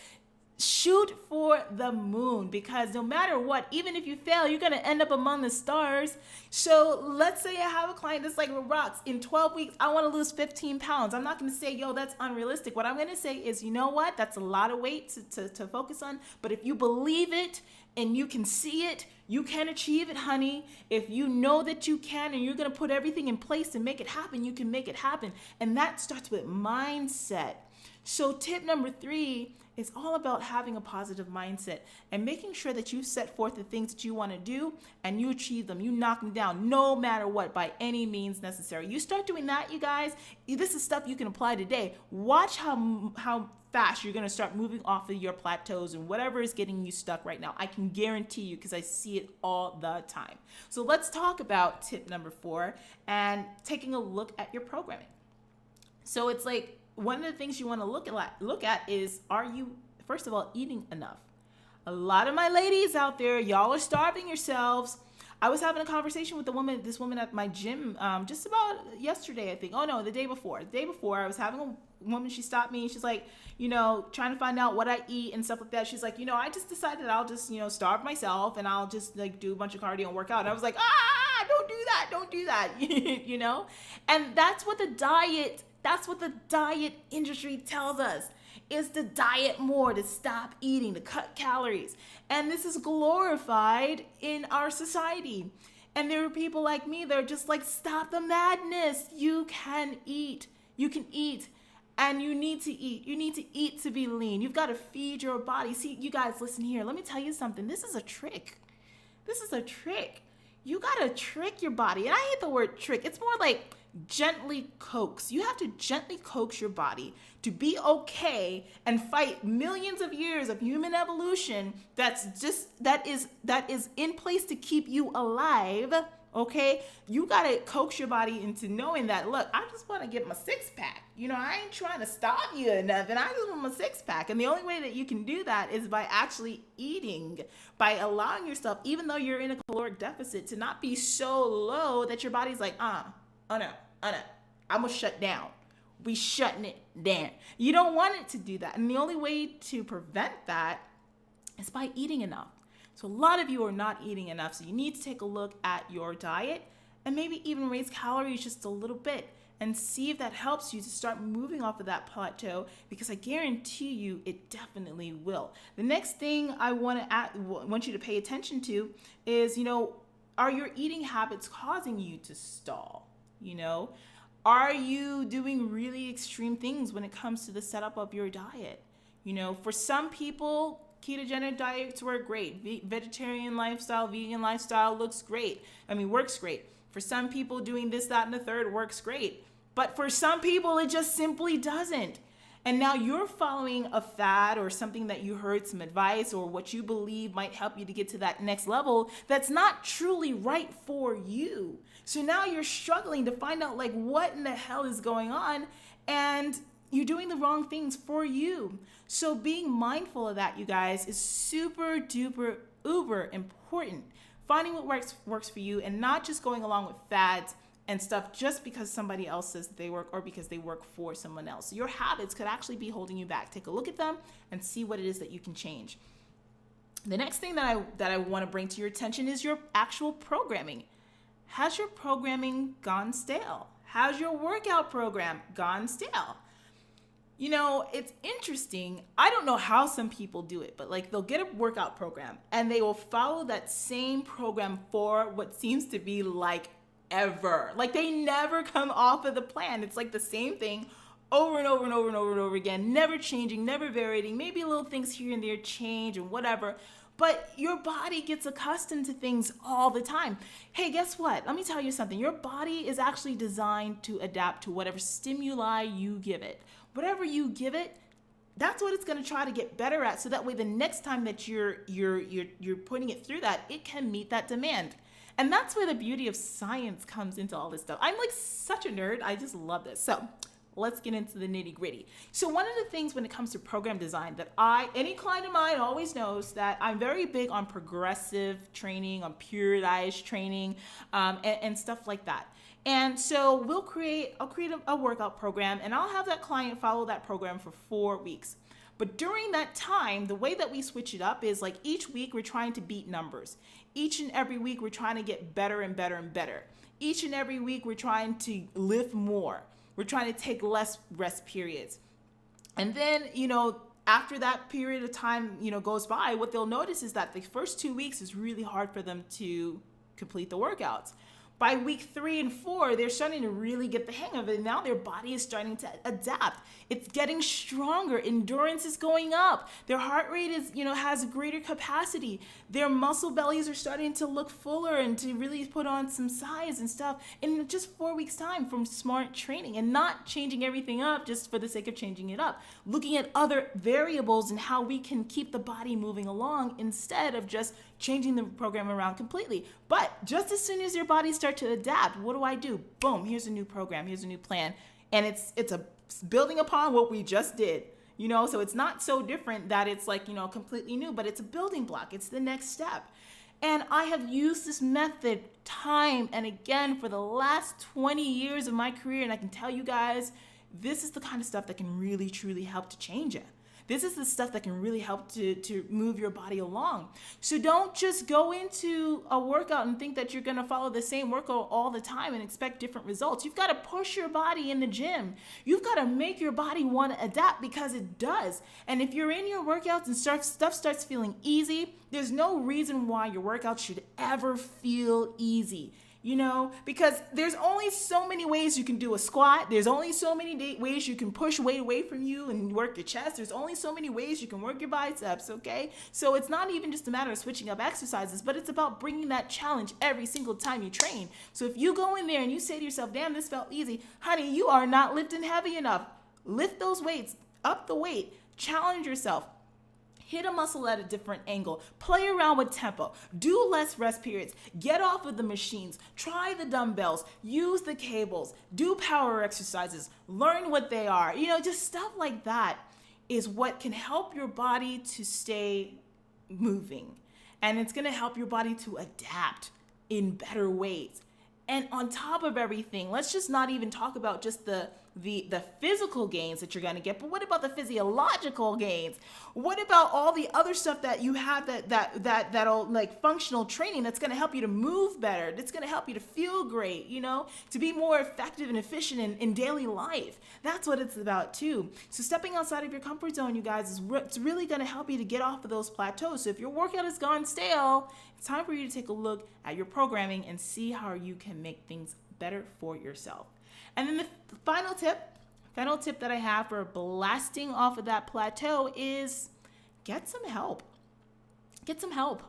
shoot for the moon, because no matter what, even if you fail, you're going to end up among the stars. So let's say I have a client that's like, Rox, in 12 weeks, I want to lose 15 pounds. I'm not going to say, yo, that's unrealistic. What I'm going to say is, you know what? That's a lot of weight to focus on. But if you believe it and you can see it, you can achieve it, honey. If you know that you can and you're going to put everything in place to make it happen, you can make it happen. And that starts with mindset. So tip number 3 is all about having a positive mindset and making sure that you set forth the things that you want to do and you achieve them. You knock them down no matter what, by any means necessary. You start doing that, you guys, this is stuff you can apply today. Watch how fast you're going to start moving off of your plateaus and whatever is getting you stuck right now. I can guarantee you, because I see it all the time. So let's talk about tip number 4 and taking a look at your programming. So it's like, one of the things you want to look at is, are you, first of all, eating enough? A lot of my ladies out there, y'all are starving yourselves. I was having a conversation with this woman at my gym just about yesterday, I think. Oh no, the day before. The day before, I was having a woman, she stopped me. She's like, trying to find out what I eat and stuff like that. She's like, I just decided I'll just, starve myself and I'll just like do a bunch of cardio and work out. And I was like, don't do that, And that's what the diet industry tells us, is to diet more, to stop eating, to cut calories. And this is glorified in our society. And there are people like me that are just like, stop the madness. You can eat. You can eat. And you need to eat. You need to eat to be lean. You've got to feed your body. See, you guys, listen here. Let me tell you something. This is a trick. You got to trick your body. And I hate the word trick. It's more like gently coax. You have to gently coax your body to be okay and fight millions of years of human evolution that is in place to keep you alive. Okay, you gotta coax your body into knowing that, look, I just want to get my 6-pack. I ain't trying to stop you or nothing. I just want my 6-pack. And the only way that you can do that is by actually eating, by allowing yourself, even though you're in a caloric deficit, to not be so low that your body's like, oh no, I'm gonna shut down. We shutting it down. You don't want it to do that. And the only way to prevent that is by eating enough. So a lot of you are not eating enough. So you need to take a look at your diet and maybe even raise calories just a little bit and see if that helps you to start moving off of that plateau, because I guarantee you it definitely will. The next thing I want you to pay attention to is, are your eating habits causing you to stall? Are you doing really extreme things when it comes to the setup of your diet? For some people, ketogenic diets work great. Vegetarian lifestyle, vegan lifestyle works great. For some people, doing this, that, and the third works great. But for some people, it just simply doesn't. And now you're following a fad or something that you heard some advice or what you believe might help you to get to that next level that's not truly right for you. So now you're struggling to find out like what in the hell is going on, and you're doing the wrong things for you. So being mindful of that, you guys, is super duper uber important. Finding what works for you and not just going along with fads and stuff just because somebody else says they work or because they work for someone else. Your habits could actually be holding you back. Take a look at them and see what it is that you can change. The next thing that I want to bring to your attention is your actual programming. Has your programming gone stale? How's your workout program gone stale? It's interesting. I don't know how some people do it, but like they'll get a workout program and they will follow that same program for what seems to be like ever. Like they never come off of the plan. It's like the same thing over and over and over and over and over again, never changing, never varying. Maybe little things here and there change and whatever, but your body gets accustomed to things all the time. Hey, guess what? Let me tell you something. Your body is actually designed to adapt to whatever stimuli you give it. Whatever you give it, That's what it's going to try to get better at, so that way the next time that you're putting it through that, it can meet that demand. And that's where the beauty of science comes into all this stuff. I'm like such a nerd. I just love this. So let's get into the nitty gritty. So one of the things when it comes to program design that any client of mine always knows that I'm very big on progressive training, on periodized training, and stuff like that. And so I'll create a workout program, and I'll have that client follow that program for 4 weeks. But during that time, the way that we switch it up is like each week we're trying to beat numbers. Each and every week we're trying to get better and better and better. Each and every week we're trying to lift more. We're trying to take less rest periods. And then, after that period of time, goes by, what they'll notice is that the first 2 weeks is really hard for them to complete the workouts. By week 3 and 4, they're starting to really get the hang of it. Now their body is starting to adapt. It's getting stronger. Endurance is going up. Their heart rate has greater capacity. Their muscle bellies are starting to look fuller and to really put on some size and stuff in just 4 weeks' time from smart training, and not changing everything up just for the sake of changing it up. Looking at other variables and how we can keep the body moving along instead of just changing the program around completely. But just as soon as your body starts to adapt, what do? Boom, here's a new program, here's a new plan. And it's building upon what we just did. So it's not so different that it's like, completely new, but it's a building block. It's the next step. And I have used this method time and again for the last 20 years of my career. And I can tell you guys, this is the kind of stuff that can really, truly help to change it. This is the stuff that can really help to move your body along. So don't just go into a workout and think that you're going to follow the same workout all the time and expect different results. You've got to push your body in the gym. You've got to make your body want to adapt, because it does. And if you're in your workouts and stuff starts feeling easy, there's no reason why your workout should ever feel easy. Because there's only so many ways you can do a squat. There's only so many ways you can push weight away from you and work your chest. There's only so many ways you can work your biceps, okay? So it's not even just a matter of switching up exercises, but it's about bringing that challenge every single time you train. So if you go in there and you say to yourself, damn, this felt easy, honey, you are not lifting heavy enough. Lift those weights, up the weight, challenge yourself. Hit a muscle at a different angle. Play around with tempo. Do less rest periods. Get off of the machines. Try the dumbbells. Use the cables. Do power exercises. Learn what they are. Just stuff like that is what can help your body to stay moving. And it's going to help your body to adapt in better ways. And on top of everything, let's just not even talk about just the physical gains that you're going to get, but what about the physiological gains? What about all the other stuff that you have that'll like functional training that's going to help you to move better, that's going to help you to feel great, to be more effective and efficient in daily life. That's what it's about too. So stepping outside of your comfort zone, you guys, it's really going to help you to get off of those plateaus. So if your workout has gone stale, it's time for you to take a look at your programming and see how you can make things better for yourself. And then the final tip that I have for blasting off of that plateau is get some help. Get some help.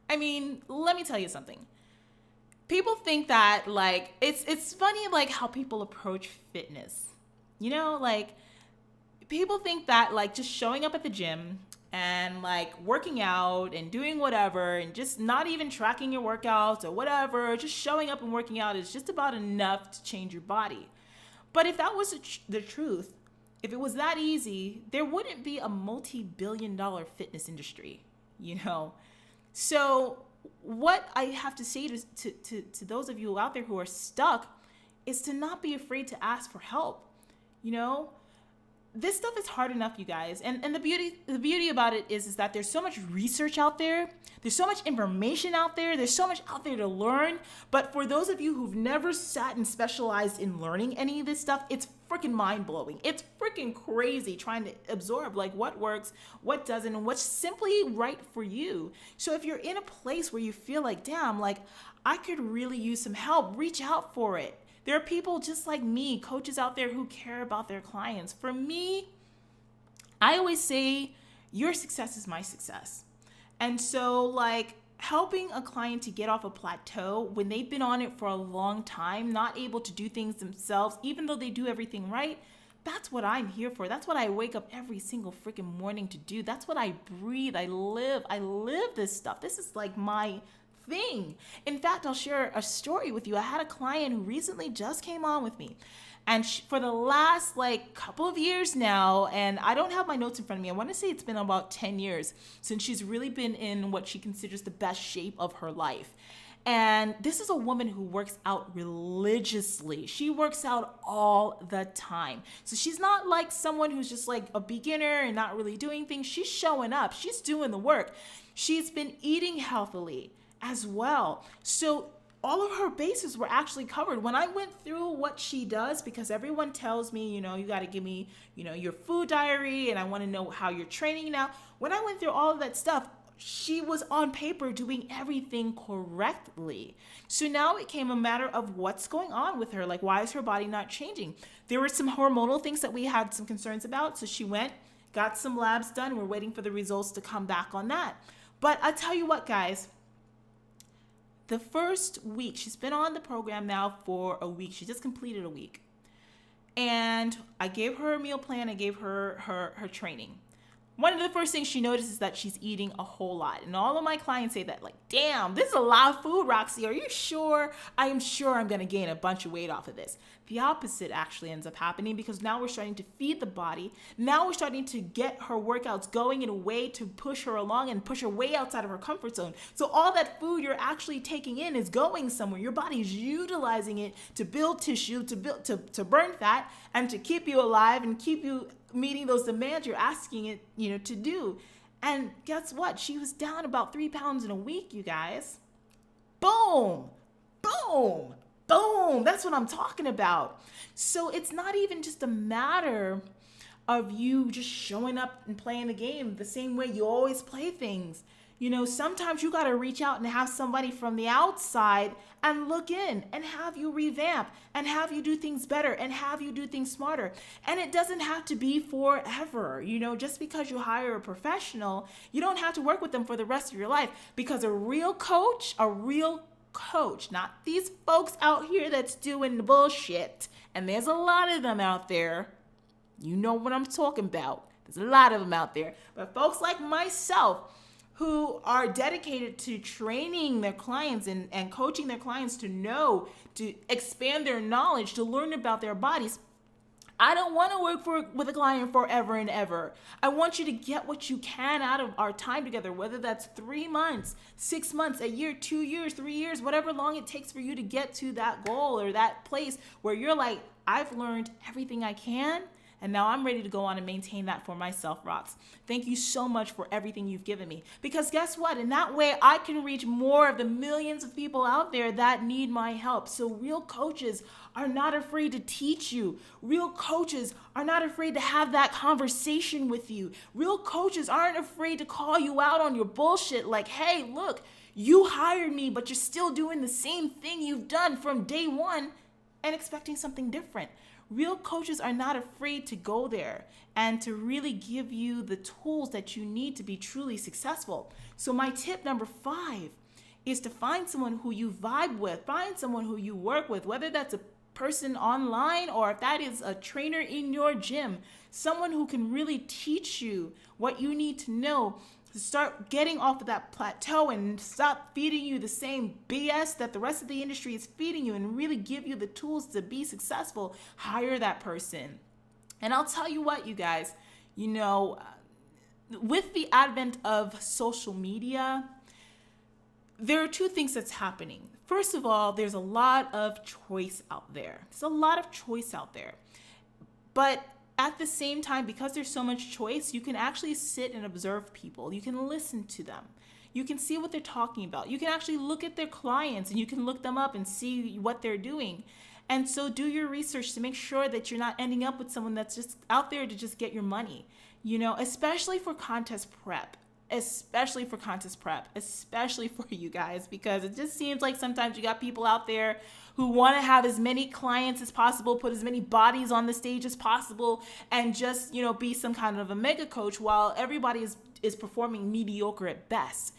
I mean, let me tell you something. People think that like, it's funny like how people approach fitness. People think that like just showing up at the gym and like working out and doing whatever and just not even tracking your workouts or whatever, just showing up and working out is just about enough to change your body. But if that was the truth, if it was that easy, there wouldn't be a multi-billion-dollar fitness industry, So what I have to say to those of you out there who are stuck is to not be afraid to ask for help, This stuff is hard enough, you guys. And the beauty about it is that there's so much research out there. There's so much information out there. There's so much out there to learn. But for those of you who've never sat and specialized in learning any of this stuff, it's freaking mind-blowing. It's freaking crazy trying to absorb like what works, what doesn't, and what's simply right for you. So if you're in a place where you feel like, damn, like I could really use some help, reach out for it. There are people just like me, coaches out there who care about their clients. For me, I always say your success is my success. And so like helping a client to get off a plateau when they've been on it for a long time, not able to do things themselves, even though they do everything right, That's what I'm here for. That's what I wake up every single freaking morning to do. That's what I breathe. I live this stuff. This is like my thing. In fact, I'll share a story with you. I had a client who recently just came on with me. And for the last couple of years now, and I don't have my notes in front of me, I want to say it's been about 10 years since she's really been in what she considers the best shape of her life. And this is a woman who works out religiously. She works out all the time. So she's not like someone who's just like a beginner and not really doing things. She's showing up. She's doing the work. She's been eating healthily as well. So all of her bases were actually covered. When I went through what she does, because everyone tells me, you got to give me, your food diary, and I want to know how you're training now. When I went through all of that stuff, she was on paper doing everything correctly. So now it came a matter of what's going on with her. Like, why is her body not changing? There were some hormonal things that we had some concerns about. So she went, got some labs done. We're waiting for the results to come back on that. But I tell you what, guys, the first week, she's been on the program now for a week. She just completed a week. And I gave her a meal plan. I gave her her training. One of the first things she noticed is that she's eating a whole lot. And all of my clients say that, damn, this is a lot of food, Roxy. Are you sure? I am sure I'm going to gain a bunch of weight off of this. The opposite actually ends up happening, because now we're starting to feed the body. Now we're starting to get her workouts going in a way to push her along and push her way outside of her comfort zone. So all that food you're actually taking in is going somewhere. Your body is utilizing it to build tissue, to burn fat, and to keep you alive and keep you meeting those demands you're asking it, to do. And guess what? She was down about 3 pounds in a week, you guys. Boom, boom, boom. That's what I'm talking about. So it's not even just a matter of you just showing up and playing the game the same way you always play things. Sometimes you got to reach out and have somebody from the outside and look in and have you revamp and have you do things better and have you do things smarter. And it doesn't have to be forever. Just because you hire a professional, you don't have to work with them for the rest of your life, because a real coach, not these folks out here that's doing the bullshit. And there's a lot of them out there. You know what I'm talking about. There's a lot of them out there. But folks like myself, who are dedicated to training their clients and coaching their clients to expand their knowledge, to learn about their bodies. I don't want to work with a client forever and ever. I want you to get what you can out of our time together, whether that's 3 months, 6 months, a year, 2 years, 3 years, whatever long it takes for you to get to that goal or that place where you're like, I've learned everything I can, and now I'm ready to go on and maintain that for myself, Rox. Thank you so much for everything you've given me. Because guess what? In that way, I can reach more of the millions of people out there that need my help. So real coaches are not afraid to teach you. Real coaches are not afraid to have that conversation with you. Real coaches aren't afraid to call you out on your bullshit. Like, hey, look, you hired me, but you're still doing the same thing you've done from day one and expecting something different. Real coaches are not afraid to go there and to really give you the tools that you need to be truly successful. So my tip number 5 is to find someone who you vibe with, find someone who you work with, whether that's a person online or if that is a trainer in your gym, someone who can really teach you what you need to know to start getting off of that plateau and stop feeding you the same BS that the rest of the industry is feeding you, and really give you the tools to be successful. Hire that person. And I'll tell you what, you guys, with the advent of social media, there are 2 things that's happening. First of all, there's a lot of choice out there. But at the same time, because there's so much choice, you can actually sit and observe people. You can listen to them. You can see what they're talking about. You can actually look at their clients and you can look them up and see what they're doing. And so do your research to make sure that you're not ending up with someone that's just out there to just get your money, especially for contest prep. Especially for you guys, because it just seems like sometimes you got people out there who want to have as many clients as possible, put as many bodies on the stage as possible, and just, be some kind of a mega coach while everybody is performing mediocre at best.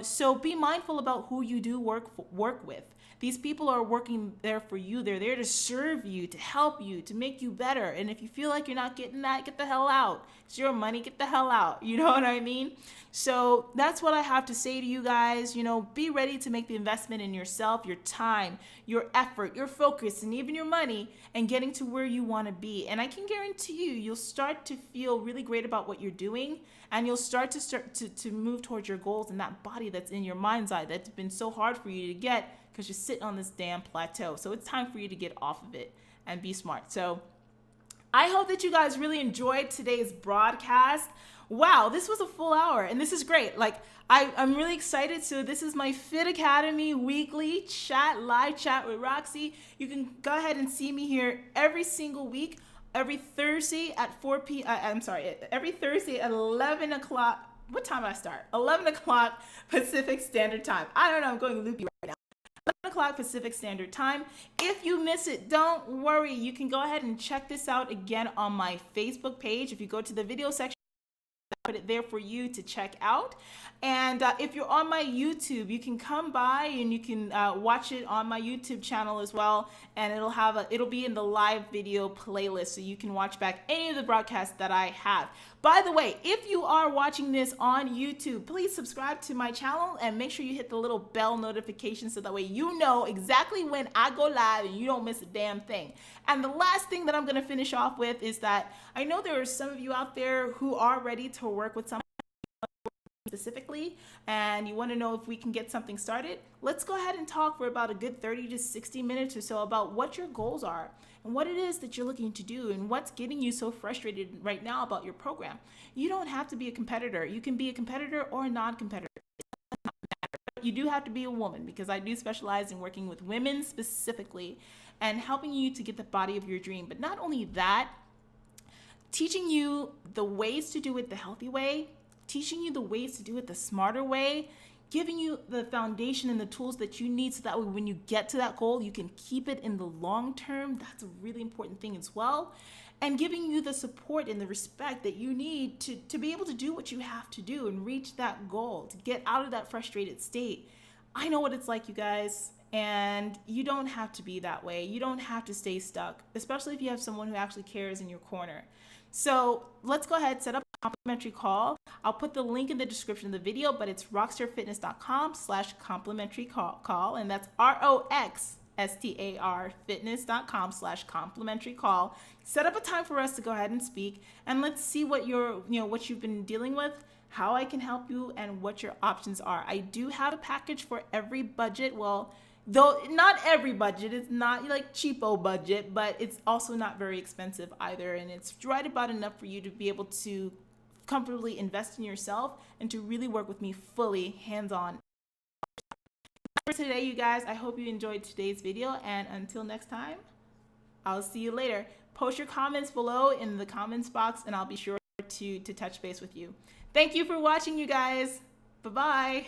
So be mindful about who you do work with. These people are working there for you. They're there to serve you, to help you, to make you better. And if you feel like you're not getting that, get the hell out. It's your money, get the hell out. You know what I mean? So that's what I have to say to you guys. You know, be ready to make the investment in yourself, your time, your effort, your focus, and even your money, and getting to where you want to be. And I can guarantee you, you'll start to feel really great about what you're doing, and you'll start to move towards your goals and that body that's in your mind's eye that's been so hard for you to get because you're sitting on this damn plateau. So it's time for you to get off of it and be smart. So I hope that you guys really enjoyed today's broadcast. Wow, this was a full hour, and this is great. Like, I'm really excited. So this is my Fit Academy weekly live chat with Roxy. You can go ahead and see me here every single week, every Thursday at every Thursday at 11 o'clock. What time did I start? 11 o'clock Pacific Standard Time. I don't know, I'm going loopy right now. 11 o'clock Pacific Standard Time. If you miss it, don't worry. You can go ahead and check this out again on my Facebook page. If you go to the video section, put it there for you to check out. And if you're on my YouTube, you can come by and you can watch it on my YouTube channel as well. And it'll be in the live video playlist, so you can watch back any of the broadcasts that I have. By the way, if you are watching this on YouTube, please subscribe to my channel and make sure you hit the little bell notification so that way you know exactly when I go live and you don't miss a damn thing. And the last thing that I'm going to finish off with is that I know there are some of you out there who are ready to work with someone specifically, and you want to know if we can get something started. Let's go ahead and talk for about a good 30 to 60 minutes or so about what your goals are and what it is that you're looking to do and what's getting you so frustrated right now about your program. You don't have to be a competitor. You can be a competitor or a non-competitor. You do have to be a woman, because I do specialize in working with women specifically and helping you to get the body of your dream. But not only that, teaching you the ways to do it the healthy way, teaching you the ways to do it the smarter way, giving you the foundation and the tools that you need so that way when you get to that goal, you can keep it in the long term. That's a really important thing as well. And giving you the support and the respect that you need to be able to do what you have to do and reach that goal, to get out of that frustrated state. I know what it's like, you guys, and you don't have to be that way. You don't have to stay stuck, especially if you have someone who actually cares in your corner. So let's go ahead, set up a complimentary call. I'll put the link in the description of the video, but it's rockstarfitness.com/complimentary call, and that's RoxStar Fitness.com /complimentary call. Set up a time for us to go ahead and speak, and let's see what what you've been dealing with, how I can help you, and what your options are. I do have a package for every budget. Well, though not every budget, it's not like cheapo budget, but it's also not very expensive either. And it's right about enough for you to be able to comfortably invest in yourself and to really work with me fully hands-on. For today, you guys, I hope you enjoyed today's video. And until next time, I'll see you later. Post your comments below in the comments box, and I'll be sure to touch base with you. Thank you for watching, you guys. Bye-bye.